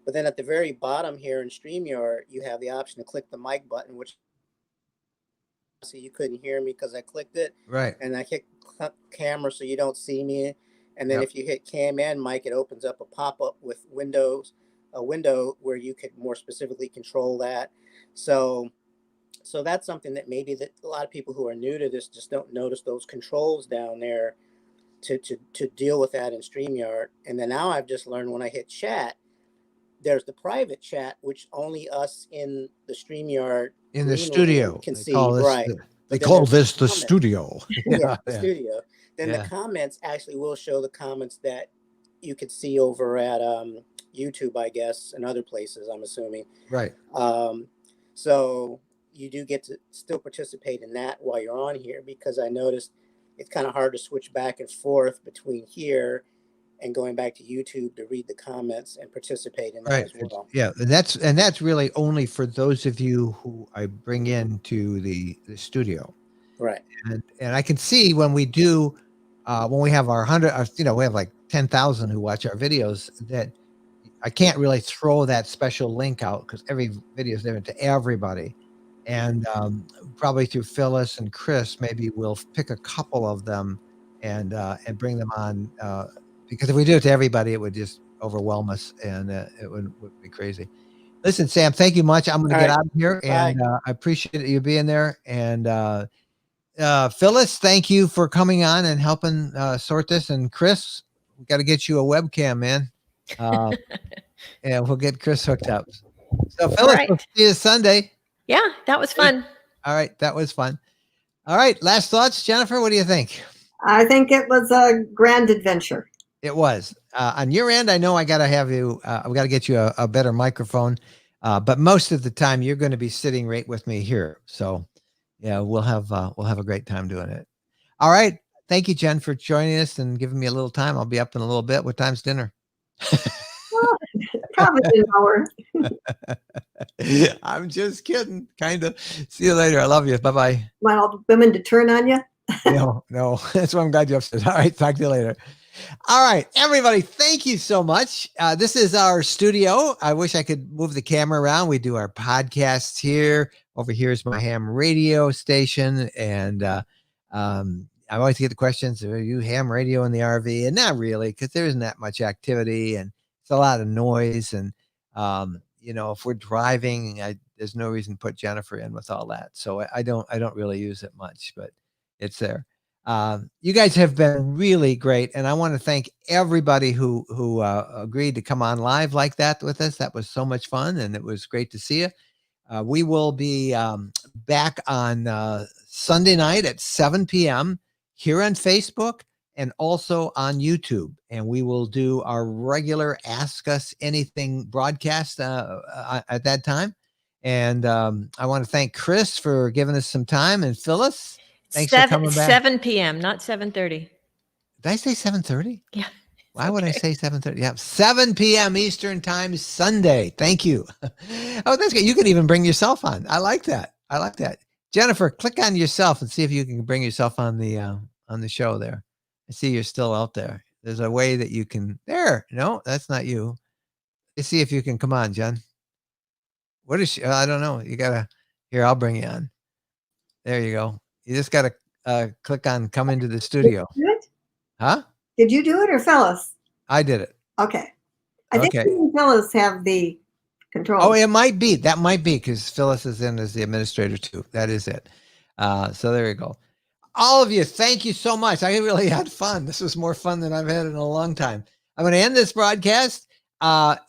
But then at the very bottom here in StreamYard, you have the option to click the mic button, which so you couldn't hear me because I clicked it. Right. And I hit camera so you don't see me. And then if you hit cam and mic, it opens up a pop-up with a window where you could more specifically control that. So that's something that maybe that a lot of people who are new to this just don't notice those controls down there to deal with that in StreamYard. And then now I've just learned when I hit chat, there's the private chat, which only us in the StreamYard in the studio can they see. Right. They call this the studio. The studio. Then the comments actually will show the comments that you could see over at YouTube, I guess, and other places, I'm assuming. Right. So you do get to still participate in that while you're on here, because I noticed it's kind of hard to switch back and forth between here and going back to YouTube to read the comments and participate in that as well. Yeah, and that's really only for those of you who I bring into the studio. Right. And I can see when we do when we have our 100, we have like 10,000 who watch our videos, that I can't really throw that special link out because every video is different to everybody. And probably through Phyllis and Chris, maybe we'll pick a couple of them and bring them on, because if we do it to everybody, it would just overwhelm us, and it would be crazy. Listen, Sam, thank you much. I'm going to get out of here, and I appreciate you being there. And Phyllis, thank you for coming on and helping sort this. And Chris, we got to get you a webcam, man. And we'll get Chris hooked up. So Phyllis, we'll see you Sunday. Yeah, that was fun. All right, that was fun. All right, last thoughts, Jennifer. What do you think? I think it was a grand adventure. It was. On your end, I know I got to have you. We got to get you a better microphone. But most of the time, you're going to be sitting right with me here. So, yeah, we'll have a great time doing it. All right. Thank you, Jen, for joining us and giving me a little time. I'll be up in a little bit. What time's dinner? Probably an hour. I'm just kidding. Kind of. See you later. I love you. Bye-bye. Want all the women to turn on you? No. That's why I'm glad you upstairs. All right. Talk to you later. All right, everybody. Thank you so much. This is our studio. I wish I could move the camera around. We do our podcasts here. Over here is my ham radio station. And I always get the questions, are you ham radio in the RV? And not really, because there isn't that much activity and it's a lot of noise. And, if we're driving, there's no reason to put Jennifer in with all that. So I don't really use it much, but it's there. You guys have been really great, and I want to thank everybody who agreed to come on live like that with us. That was so much fun, and it was great to see you. We will be back on Sunday night at 7 p.m. here on Facebook and also on YouTube, and we will do our regular Ask Us Anything broadcast at that time. And I want to thank Chris for giving us some time, and Phyllis. Thanks for coming back. 7 p.m., not 7:30. Did I say 7:30? Yeah. Why would I say 7:30? Yeah, 7 p.m. Eastern time, Sunday. Thank you. Oh, that's good. You can even bring yourself on. I like that. I like that. Jennifer, click on yourself and see if you can bring yourself on the show there. I see you're still out there. There's a way that you can. There. No, that's not you. Let's see if you can come on, Jen. What is she? I don't know. You gotta. Here, I'll bring you on. There you go. You just gotta click on come into the studio. Did you do it? Huh? Did you do it or Phyllis? I did it. Okay. I think Okay. you and Phyllis have the control. Oh, it might be. That might be because Phyllis is in as the administrator too. That is it. So there you go. All of you, thank you so much. I really had fun. This was more fun than I've had in a long time. I'm going to end this broadcast.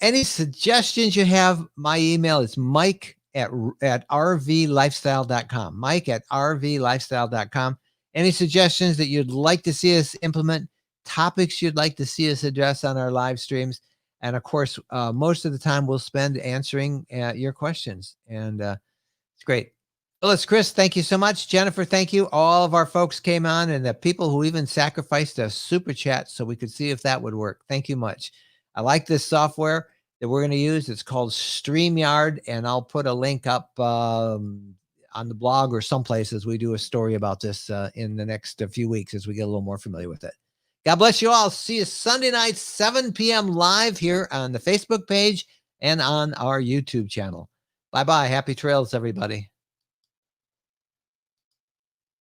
Any suggestions you have, my email is mike at rvlifestyle.com. Mike at rvlifestyle.com. Any suggestions that you'd like to see us implement, topics you'd like to see us address on our live streams. And of course, most of the time we'll spend answering your questions. And it's great. Phyllis, Chris, thank you so much. Jennifer, thank you. All of our folks came on and the people who even sacrificed a super chat so we could see if that would work. Thank you much. I like this software that we're going to use. It's called StreamYard, and I'll put a link up on the blog or someplace as we do a story about this in the next few weeks as we get a little more familiar with it. God bless you all. See you Sunday night, 7 p.m. live here on the Facebook page and on our YouTube channel. Bye-bye. Happy trails, everybody.